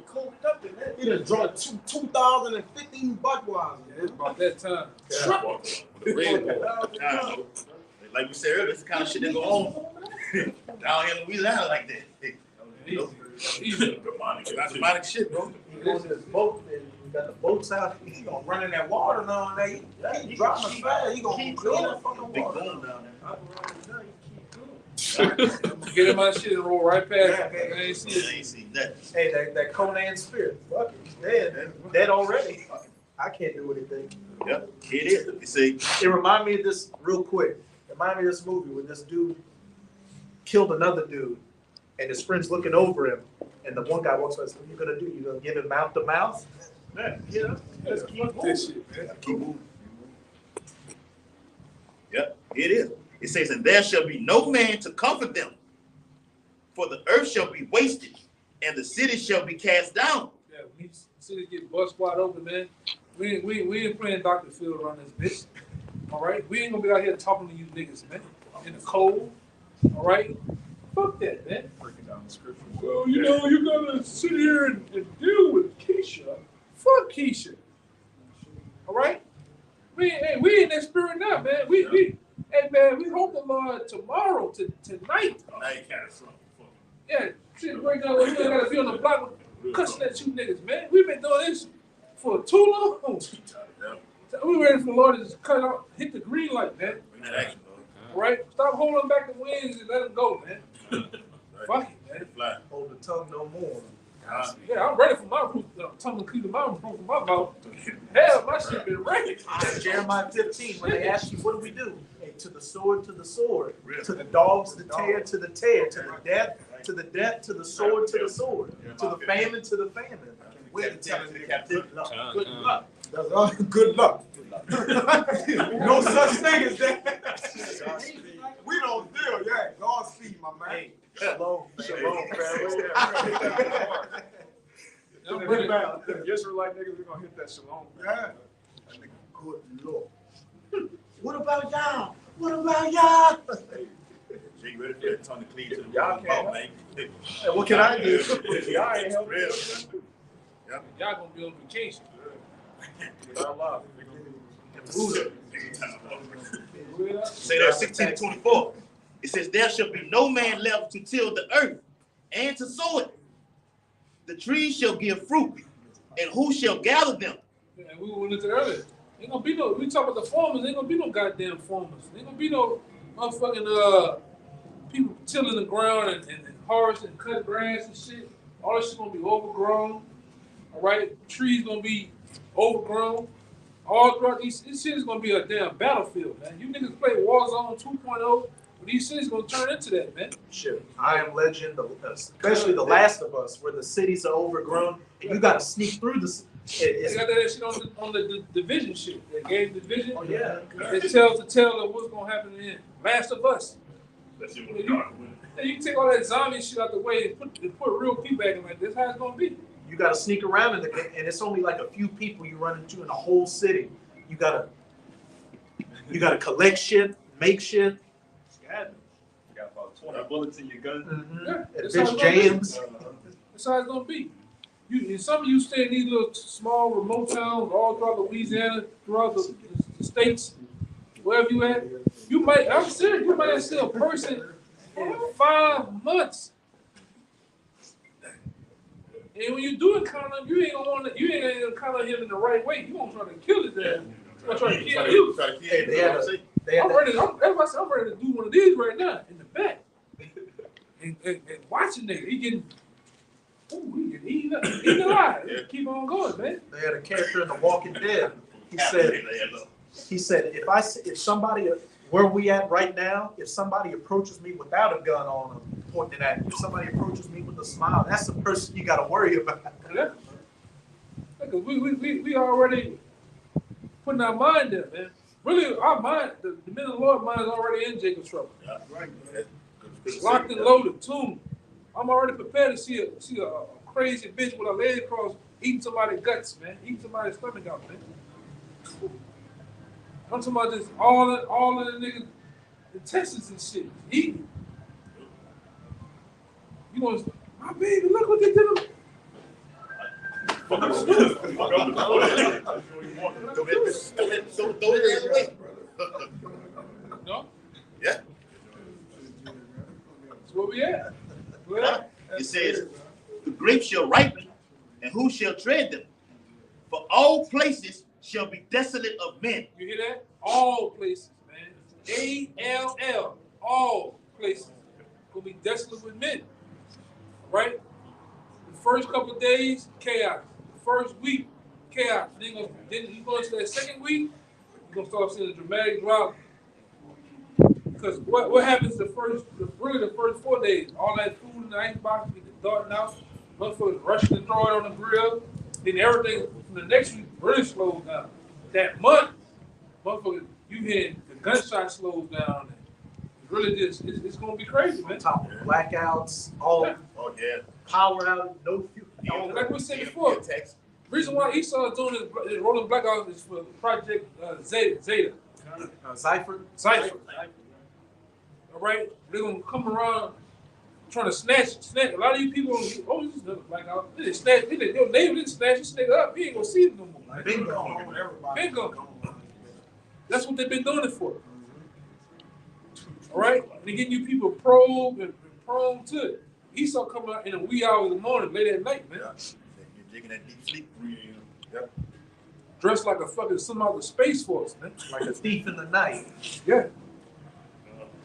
coked up in that. He done drunk 2015 Budweiser. It's about that time. Like we said earlier, it's the kind of shit that go on down here in Louisiana like that. Easy. Demonic shit, bro. He goes in his boat, and we got the boats out. He gonna run in that water now. He dropping fast. He gonna clean that fucking Big water. boom down there. Get in my shit and roll right past it. I ain't see I it. ain't seen nothing. Hey, that Conan spirit, fuck it, dead already. I can't do anything. Yep, it is. You see, It reminded me of this real quick. It reminded me of this movie where this dude killed another dude, and his friend's looking over him, and the one guy walks by and says, "What are you gonna do? You gonna give him mouth to mouth?" Yeah, Let's keep this shit, man. keep moving. Yep, it is. It says, and there shall be no man to comfort them, for the earth shall be wasted, and the city shall be cast down. Yeah, we city get bust wide open, man. We ain't playing Dr. Phil around this bitch. All right, we ain't gonna be out here talking to you niggas, man, in the cold. All right, fuck that, man. Breaking down the scripture. Well, you know, you gotta sit here and deal with Keisha. Fuck Keisha. All right, we in that spirit now, man. Hey man, we hope the Lord tomorrow, tonight. Now you kind of something. Yeah, shit, break down. We ain't gotta be on the block cussing at you niggas, man. We've been doing this for too long. We ready for the Lord to just cut out, hit the green light, man. All right, stop holding back the wings and let them go, man. Fuck it, man. Hold the tongue no more. Yeah, I'm ready for my roof. Tongue to clean the mouth from my mouth. Hell, my shit been ready. Jeremiah 15, when they ask you, what do we do? Hey, to the sword, to the sword. To the dogs, the tear, to the tear. To the death, to the death. To the sword, to the sword. To the famine, to the famine. Wait to tell him Captivity. good luck. That's all. Good luck. No such thing as that. We don't deal. Yeah, Godspeed, my man. Hey, shalom, shalom, family. I'm ready. Them Israelite niggas, we gonna hit that shalom. Yeah. Good Lord. What about y'all? What about y'all? You ready for that tongue to cleave to the Y'all can't. man? Hey, what can I do? Y'all ain't helping. Real. Y'all gonna be on vacation. Y'all live. Say that 16-24. It says, there shall be no man left to till the earth and to sow it. The trees shall give fruit, and who shall gather them? And we went into earlier. Ain't gonna be no. We talk about the farmers. Ain't gonna be no goddamn farmers. Ain't gonna be no motherfucking people tilling the ground and harvesting and cutting grass and shit. All this shit gonna be overgrown. All right, trees gonna be overgrown. All throughout this shit is gonna be a damn battlefield, man. You niggas play Warzone 2.0. These cities gonna turn into that, man. Shit, I Am Legend, especially The Last of Us, where the cities are overgrown, and you gotta sneak through the. They got that shit on the division shit. They gave division. Oh yeah. It tells the tale of what's gonna happen in Last of Us. You can take all that zombie shit out the way and put real people back in like this. How it's gonna be? You gotta sneak around and it's only like a few people you run into in the whole city. You gotta collect shit, make shit. You got about 20 bullets in your gun. Mm-hmm. Yeah, And that's how bitch it's gonna be. jams. That's how it's gonna be. Some of you stay in these little small remote towns all throughout Louisiana, throughout the states, wherever you at. I'm serious, you might have seen a person in 5 months. And when you do encounter him, you ain't gonna encounter him in the right way. You gonna try to kill his ass. You gonna try to kill you. Hey, they had I'm ready to do one of these right now in the back. And watching nigga, he getting eaten alive. Keep on going, man. They had a character in The Walking Dead. He said, if somebody, where we at right now, if somebody approaches me without a gun on them, pointing at me, if somebody approaches me with a smile, that's the person you got to worry about. Yeah. Because we already putting our mind there, man. Really, our mind, the men of the Lord mind is already in Jacob's trouble. Locked and loaded, tuned. I'm already prepared to see a crazy bitch with her leg crossed eating somebody's guts, man. Eating somebody's stomach out, man. I'm talking about this all of the niggas, intestines and shit. Eating. You know, my baby, look what they did. Throw it the other way. No? Yeah. That's where we at. Well, It says, the grapes shall ripen, and who shall tread them? For all places shall be desolate of men. you hear that? All places, man. A-L-L. All places. Gonna be desolate with men. Right? The first couple of days, chaos. The first week, chaos. Then you go into that second week, you're gonna start seeing a dramatic drop. Because what happens the first 4 days? All that food in the icebox, get the darting out, motherfuckers rushing to throw it on the grill. Then everything from the next week really slows down. That month, motherfuckers, you hear the gunshot slows down. It's really just, it's gonna be crazy, man. On top of blackouts, all Oh, yeah. power out, no fuel. Like we said before, the reason why Esau is doing this rolling blackouts is for Project Zeta. Zypher. Cypher. All right? They're going to come around trying to snatch. A lot of you people, this is another blackout. They didn't snatch. Your neighbor didn't snatch this nigga up. He ain't going to see him no more. Bingo. That's what they've been doing it for. All right? They're getting you people probed and prone to it. Esau coming out in the wee hours of the morning, late at night, man. You're taking that deep sleep. Yep. Dressed like a fucking some out of the Space Force, man. Like a thief in the night. Yeah.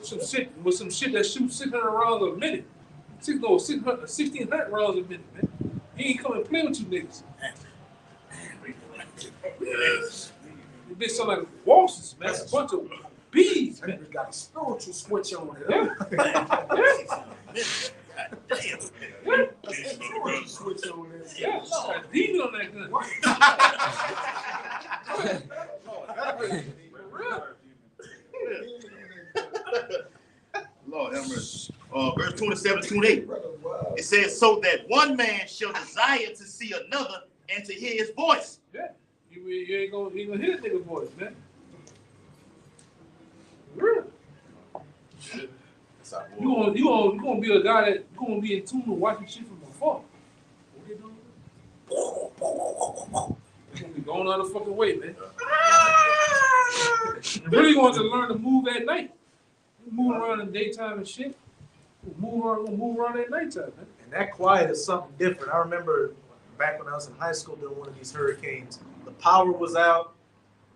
Some shit that shoots 600 rounds a minute. 1,600 rounds a minute, man. He ain't coming to play with you niggas. You bitch sound like waltzes, man. A bunch of bees, man. We got a spiritual switch on it. Yeah. Damn. Switch on it. Yeah. A demon on that gun. For real. Lord have mercy. Verse 27, 28. It says, so that one man shall desire to see another and to hear his voice. Yeah. You ain't gonna hear the nigga voice, man. For real. You gonna be a guy that you gonna be in tune with watching shit from afar. What you doing? You gonna be going out of fucking way, man. You really want to learn to move at night. You move around in daytime and shit. Move around at nighttime, man. And that quiet is something different. I remember back when I was in high school during one of these hurricanes, the power was out,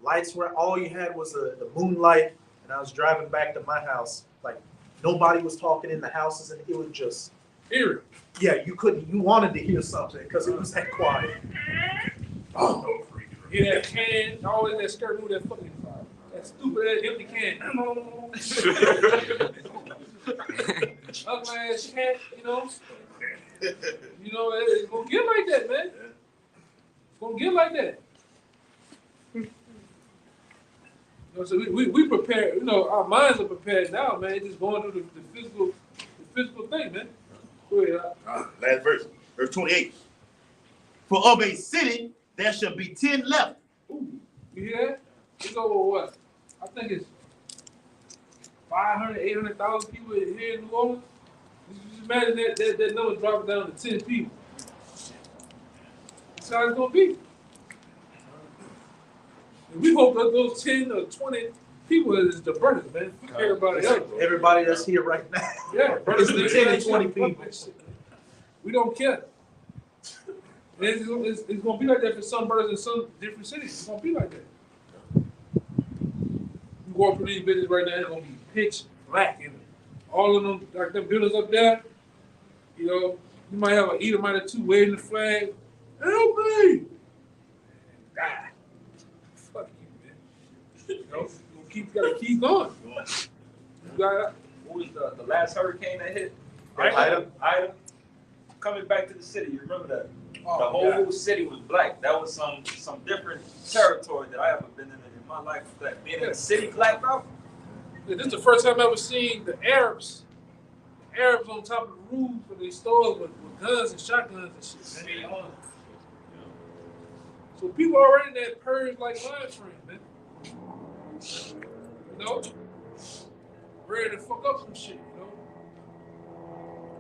lights were, all you had was the moonlight, and I was driving back to my house, like nobody was talking in the houses, and it was just, Eerie. yeah, you wanted to hear something because it was that quiet. Oh, hear that can, always that skirt with that fucking that stupid ass empty can. Ugly ass cat, you know. You know, it's gonna get like that, man. It's gonna get like that. You know, so we prepare, you know, our minds are prepared now, man. It's just going through the physical thing, man. Go ahead. Last verse. Verse 28. For of a city there shall be 10 left. Ooh, you hear that? It's over what? I think it's 500, 800,000 people here in New Orleans. Just imagine that number dropping down to 10 people. That's how it's gonna be. And we hope that those 10 or 20 people is the brothers, man. Everybody else. Everybody that's here right now. Yeah, It's the 10 and 20 people. We don't care. And it's gonna be like that for some brothers in some different cities. It's gonna be like that. You walk through these buildings right now, it's gonna be pitch black, and all of them, like them buildings up there, you know, you might have an Edomite or two waving the flag. Help me! Die. Fuck you, man. You know, you gotta keep going. You gotta. What was the last hurricane that hit? Ida. Ida. Coming back to the city, you remember that? Oh, The whole God. city was black. That was some different territory that I ever been in my life. That being in the city blacked out. This is the first time I've ever seen the Arabs on top of the roof of these stores with guns and shotguns and shit, man. So people already in that purge like mind frame, man. You know? Ready to fuck up some shit, you know?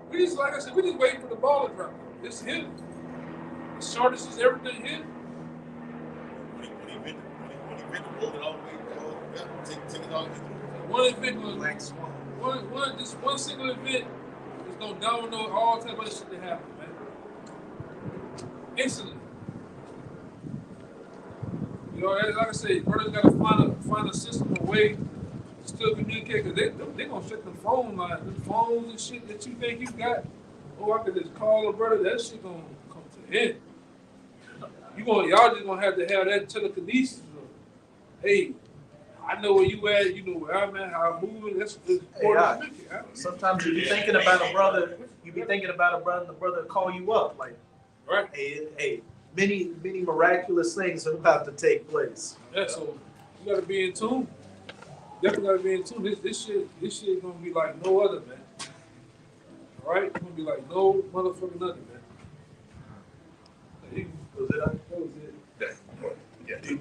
We just, like I said, we just waiting for the ball to drop. It's him. The shortest is everything him. When he been rolled it all the way, take it all the way through. One event was Black Swan. just one single event is gonna domino all type of other shit that happen, man. Instantly. You know, like I said, brothers gotta find a system, a way to still communicate, because they gonna shut the phone lines, the phones and shit that you think you got. Oh, I could just call a brother, that shit gonna come to an end. Y'all just gonna have to have that telekinesis of, hey, I know where you at, you know where I'm at, how I'm moving. That's important. Sometimes you be thinking about a brother, and the brother call you up like, Right. hey, many miraculous things are about to take place. Yeah, so you gotta be in tune. Definitely gotta be in tune. This shit is gonna be like no other, man. All right? It's gonna be like no motherfucking other, man. Was it? That was it. Yeah.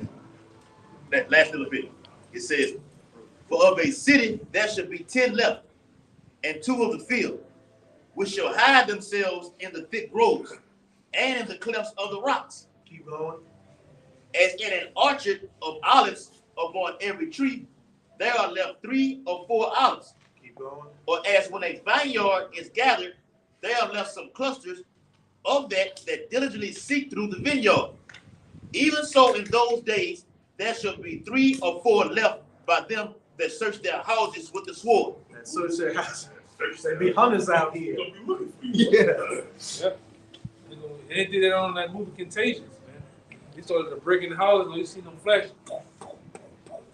That last little bit. It says, for of a city there shall be 10 left, and 2 of the field, which shall hide themselves in the thick groves, and in the clefts of the rocks. Keep going. As in an orchard of olives upon every tree, there are left 3 or 4 olives. Keep going. Or as when a vineyard is gathered, there are left some clusters of that diligently seek through the vineyard. Even so in those days, there shall be 3 or 4 left by them that search their houses with the sword. And so their house. There be hunters out here. Yeah. Yep. They did that on that movie Contagious, man. They started breaking the houses and you see them flash.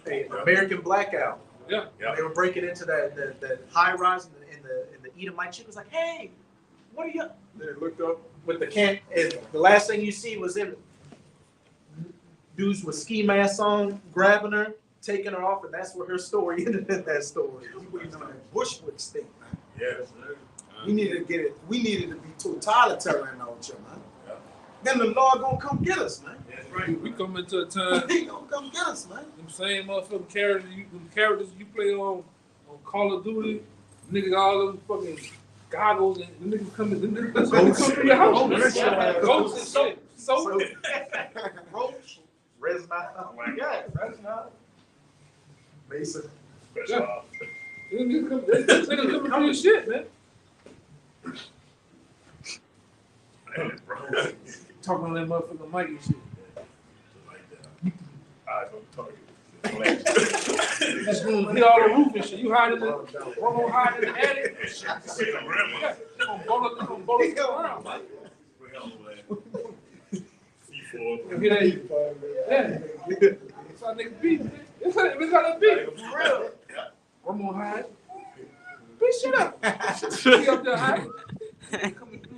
Hey, American Blackout. Yeah. They were breaking into that high rise in the Edomite chick was like, hey, what are you? They looked up. With the can, and the last thing you see was them dudes with ski masks on, grabbing her, taking her off, and that's where her story ended in that story. You waiting on that Bushwick state, man. Yes. We needed to get it. We needed to be totalitarian out here, man. Yeah. Then the Lord gonna come get us, man. That's right. We come into a time. He gonna come get us, man. Them same motherfucking characters you play on Call of Duty, niggas all them fucking goggles and the niggas come through your house. Ghosts and shit. So Roach, Resnot, oh my God, Resnot, Mason. yeah. Niggas coming through your shit, man. Talking on that motherfucking mic and shit. That's gonna hit all the roof and shit. You hide in the hide in the attic. Yeah, they gonna blow up around, man. You hear that? Yeah. That's how niggas be, man. That's how that be. For real. I'm gonna hide. Bitch, shut up. Be up there hiding. Coming through.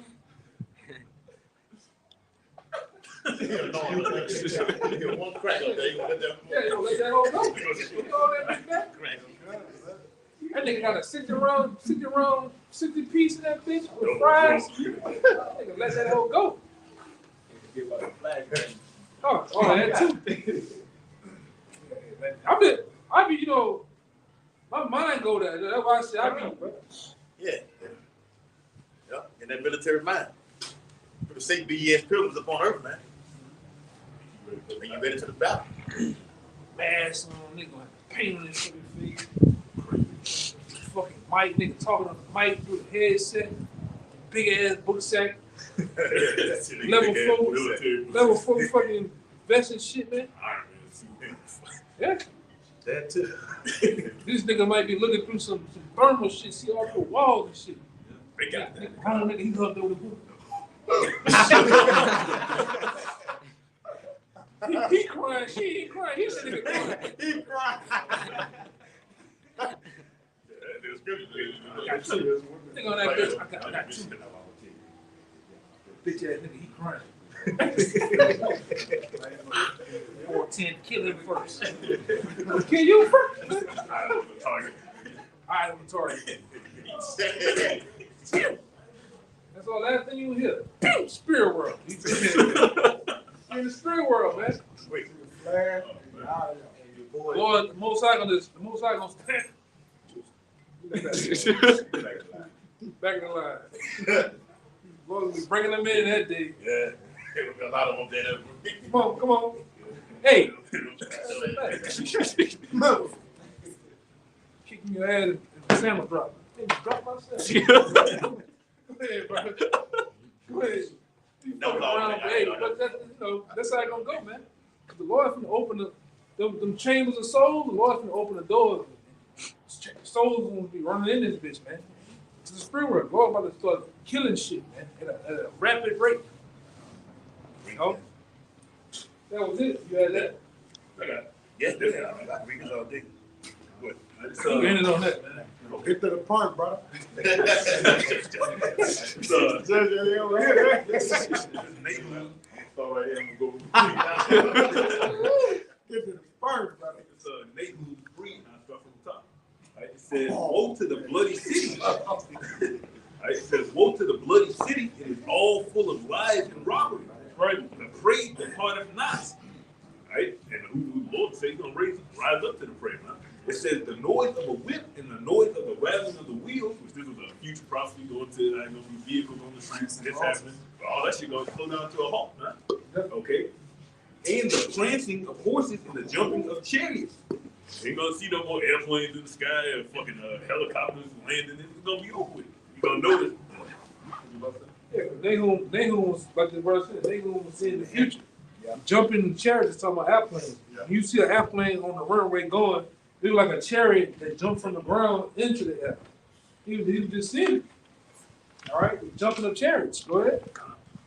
One crack up there, you let that Yeah, you let that whole go. You know that big back? That nigga got a 60 piece in that bitch with fries. Nigga let that whole go. Oh, that too. I be, you know, my mind go there. That's why I say I be. Yeah. Yeah, in that military mind. People say be ye as pilgrims upon earth, man. And you ready to the battle. Mask on, nigga, have paint on his fucking face. Fucking mic, nigga talking on the mic through the headset. Big ass book sack. Level 4 fucking vest and shit, man. Yeah. That too. This nigga might be looking through some thermal shit, see all the walls and shit. Nigga, he hugged over the book. He crying, she ain't crying, he's nigga crying. He crying. I got 2. Nigga on that bitch, I got 2. Bitch ass nigga, he crying. Or 10, kill him first. Kill you first. Alright, I'm target. That's all last thing you hear. Spirit world. You in the spirit world, man. Flare, out of there. And your boy, Lord, the Most High gonna stand. Back in the line. Lord will be bringing them in that day. Yeah. There will be a lot of them there. Come on. Hey, kicking your ass in the sandal drop. Hey, drop myself. Go ahead, bro. Go ahead. No, Hey, but that's how it gonna go, man. The Lord's gonna open them chambers of souls. The Lord's gonna open the doors. Souls gonna be running in this bitch, man. It's the spirit world. Lord about to start killing shit, man, at a rapid rate. You know? That was it. You had that. I got it. Yeah, definitely. I got readers all day. What? You ended on that, man. Get to the point, brother. Get to the point, brother. It's Nahum 3, and I start from the top. Right? It says, woe to the bloody city. Right? It says, woe to the bloody city. It is all full of lies and robbery. Right? The prey departeth not. Right? And who the Lord says he's going to rise up to the prey, man. It says, the noise of a whip and the noise of the rattling of the wheels, which this was a future prophecy going to, going to be vehicles on the streets, this happening. All that shit going to slow down to a halt, man. Okay? And the prancing of horses and the jumping of chariots. Ain't gonna see no more airplanes in the sky and fucking helicopters landing. It's gonna be over with. You're gonna notice. Yeah, Nahum was, like the verse said, Nahum was seeing the future. Jumping in chariots is talking about airplanes. You see an airplane on the runway going, it look like a chariot that jumped from the ground into the air. He was just seeing it. All right, jumping of chariots. Go ahead.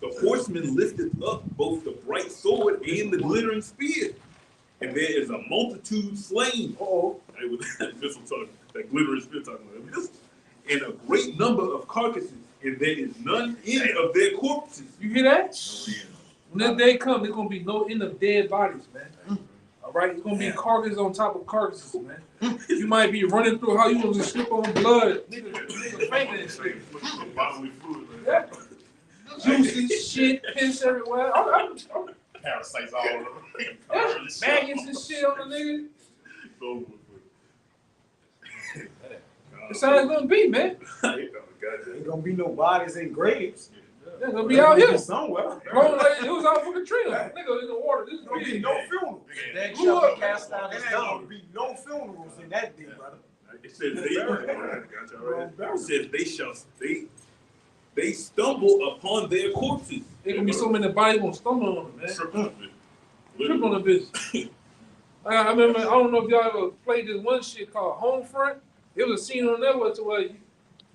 The horseman lifted up both the bright sword and the glittering spear. And there is a multitude slain. Uh-oh. Right, with this one talking, that glittering spear talking about this. And a great number of carcasses, and there is none end of their corpses. You hear that? When that day comes, there's gonna be no end of dead bodies, man. All right, it's gonna be carcasses on top of carcasses, man. You might be running through how you gonna just slip on blood, nigga fainting and shit. Bodily fluid, Yeah. Juices, shit, piss everywhere. I'm Parasites all over. maggots and shit on the nigga. It's over with. That's how it's gonna be, man. Ain't gonna be no bodies in graves. They're gonna be out here. Somewhere. Bro, like, it was out for Katrina. Nigga in the water. This is There'll gonna be no funeral. that Who shall up? be cast out There as ain't gonna dung. be no funerals in that day, brother. It says they stumble upon their corpses. There gonna be so many bodies gonna stumble on them, man. Trip on the bitch. I remember, I don't know if y'all ever played this one shit called Homefront. It was a scene on there where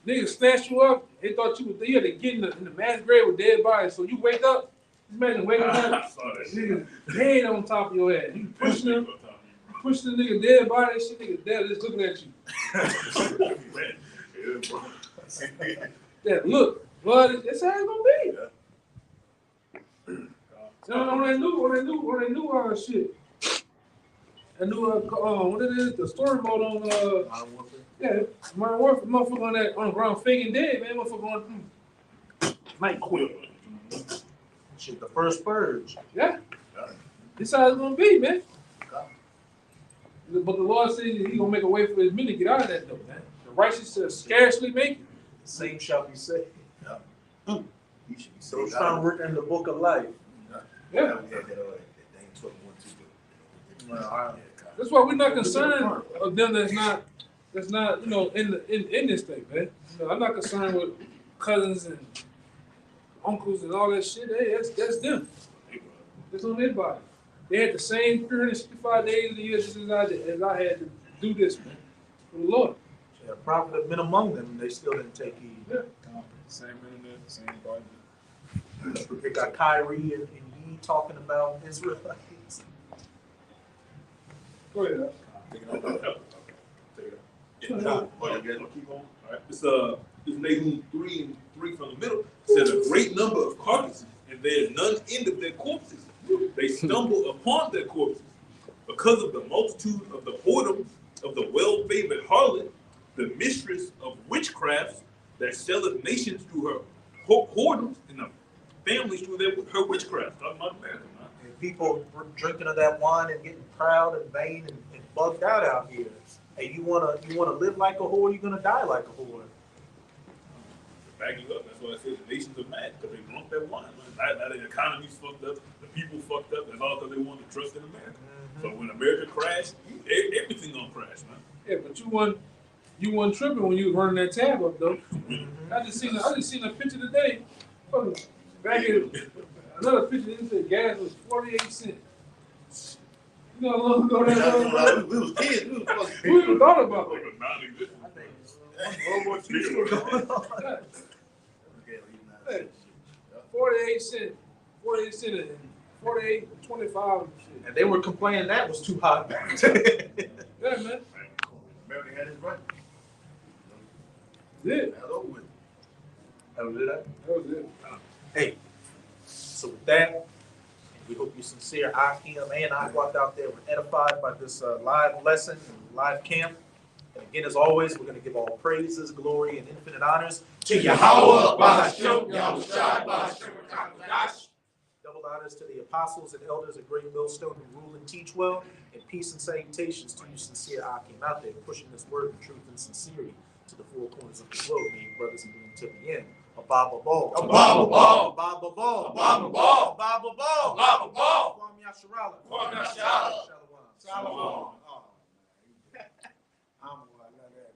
niggas snatch you up. They thought you had to get in the mass grave with dead bodies. So you wake up, imagine waking up, niggas dead on top of your head. You push them, push the nigga dead body, shit nigga dead just looking at you. That look, blood, that's how it's gonna be. When they knew shit. I knew what it is, the storyboard on Modern Warfare, motherfucker on the ground faking dead, man. Motherfucker on Night Quill. Shit, the first purge. Yeah. This how it's gonna be, man. But the Lord says He gonna make a way for His men to get out of that though, man. The righteous shall scarcely make it. The same shall be saved. You should be So it's saved. found written in the book of life. Yeah. Well, That's why we're not concerned of them that's not in this thing, man. I'm not concerned with cousins and uncles and all that shit. Hey, that's them. It's on their body. They had the same 365 days of the year just as I had to do this, man. For the Lord. a prophet had been among them, and they still didn't take heed. Yeah. Same internet, same Bible. They got Kyrie and Yee talking about Israelites. Go ahead. It's Nahum 3:3 from the middle. It says a great number of carcasses, and there is none end of their corpses. They stumble upon their corpses because of the multitude of the whoredoms of the well-favored harlot, the mistress of witchcrafts that selleth nations through her whoredoms and the families through her witchcraft. Talking about America, man. people were drinking of that wine and getting proud and vain and bugged out here. Hey, you wanna live like a whore, you're gonna die like a whore. Back you up. That's why I said the nations are mad because they drunk that wine. Now the economy's fucked up, the people fucked up, and all because they want to trust in America. So when America crashed, everything gonna crash, man. Yeah, but you wasn't tripping when you was running that tab up though. I just seen a picture today. Back in another picture, it said gas was 48 cents. You know how long ago that was? We was kids. We was fucking Who even thought about it? I think World War II still going on. Hey, 48 cents, 48 cents, and 48, 25 and shit. And they were complaining that was too hot. Yeah, man. America had his right. That's it. That's over with. That was it. That was it. Hey, so with that, we hope you sincere Akim and Aquat out there were edified by this live lesson and live camp. And again, as always, we're going to give all praises, glory, and infinite honors to Yahweh, Bahashem, Yahushua, Bahashem, Kadosh. Double honors to the apostles and elders at Great Millstone who rule and teach well, and peace and salutations to you sincere Akim out there pushing this word of truth and sincerity to the four corners of the globe, being brothers and being to the end. Ababa Ball. Ababa Ball. Ababa Ball. Ababa Ball. Ababa Ball. Ababa Ball. Kwame Yasharala. Kwame Yasharala. Shalom. Oh, I'm gonna let that.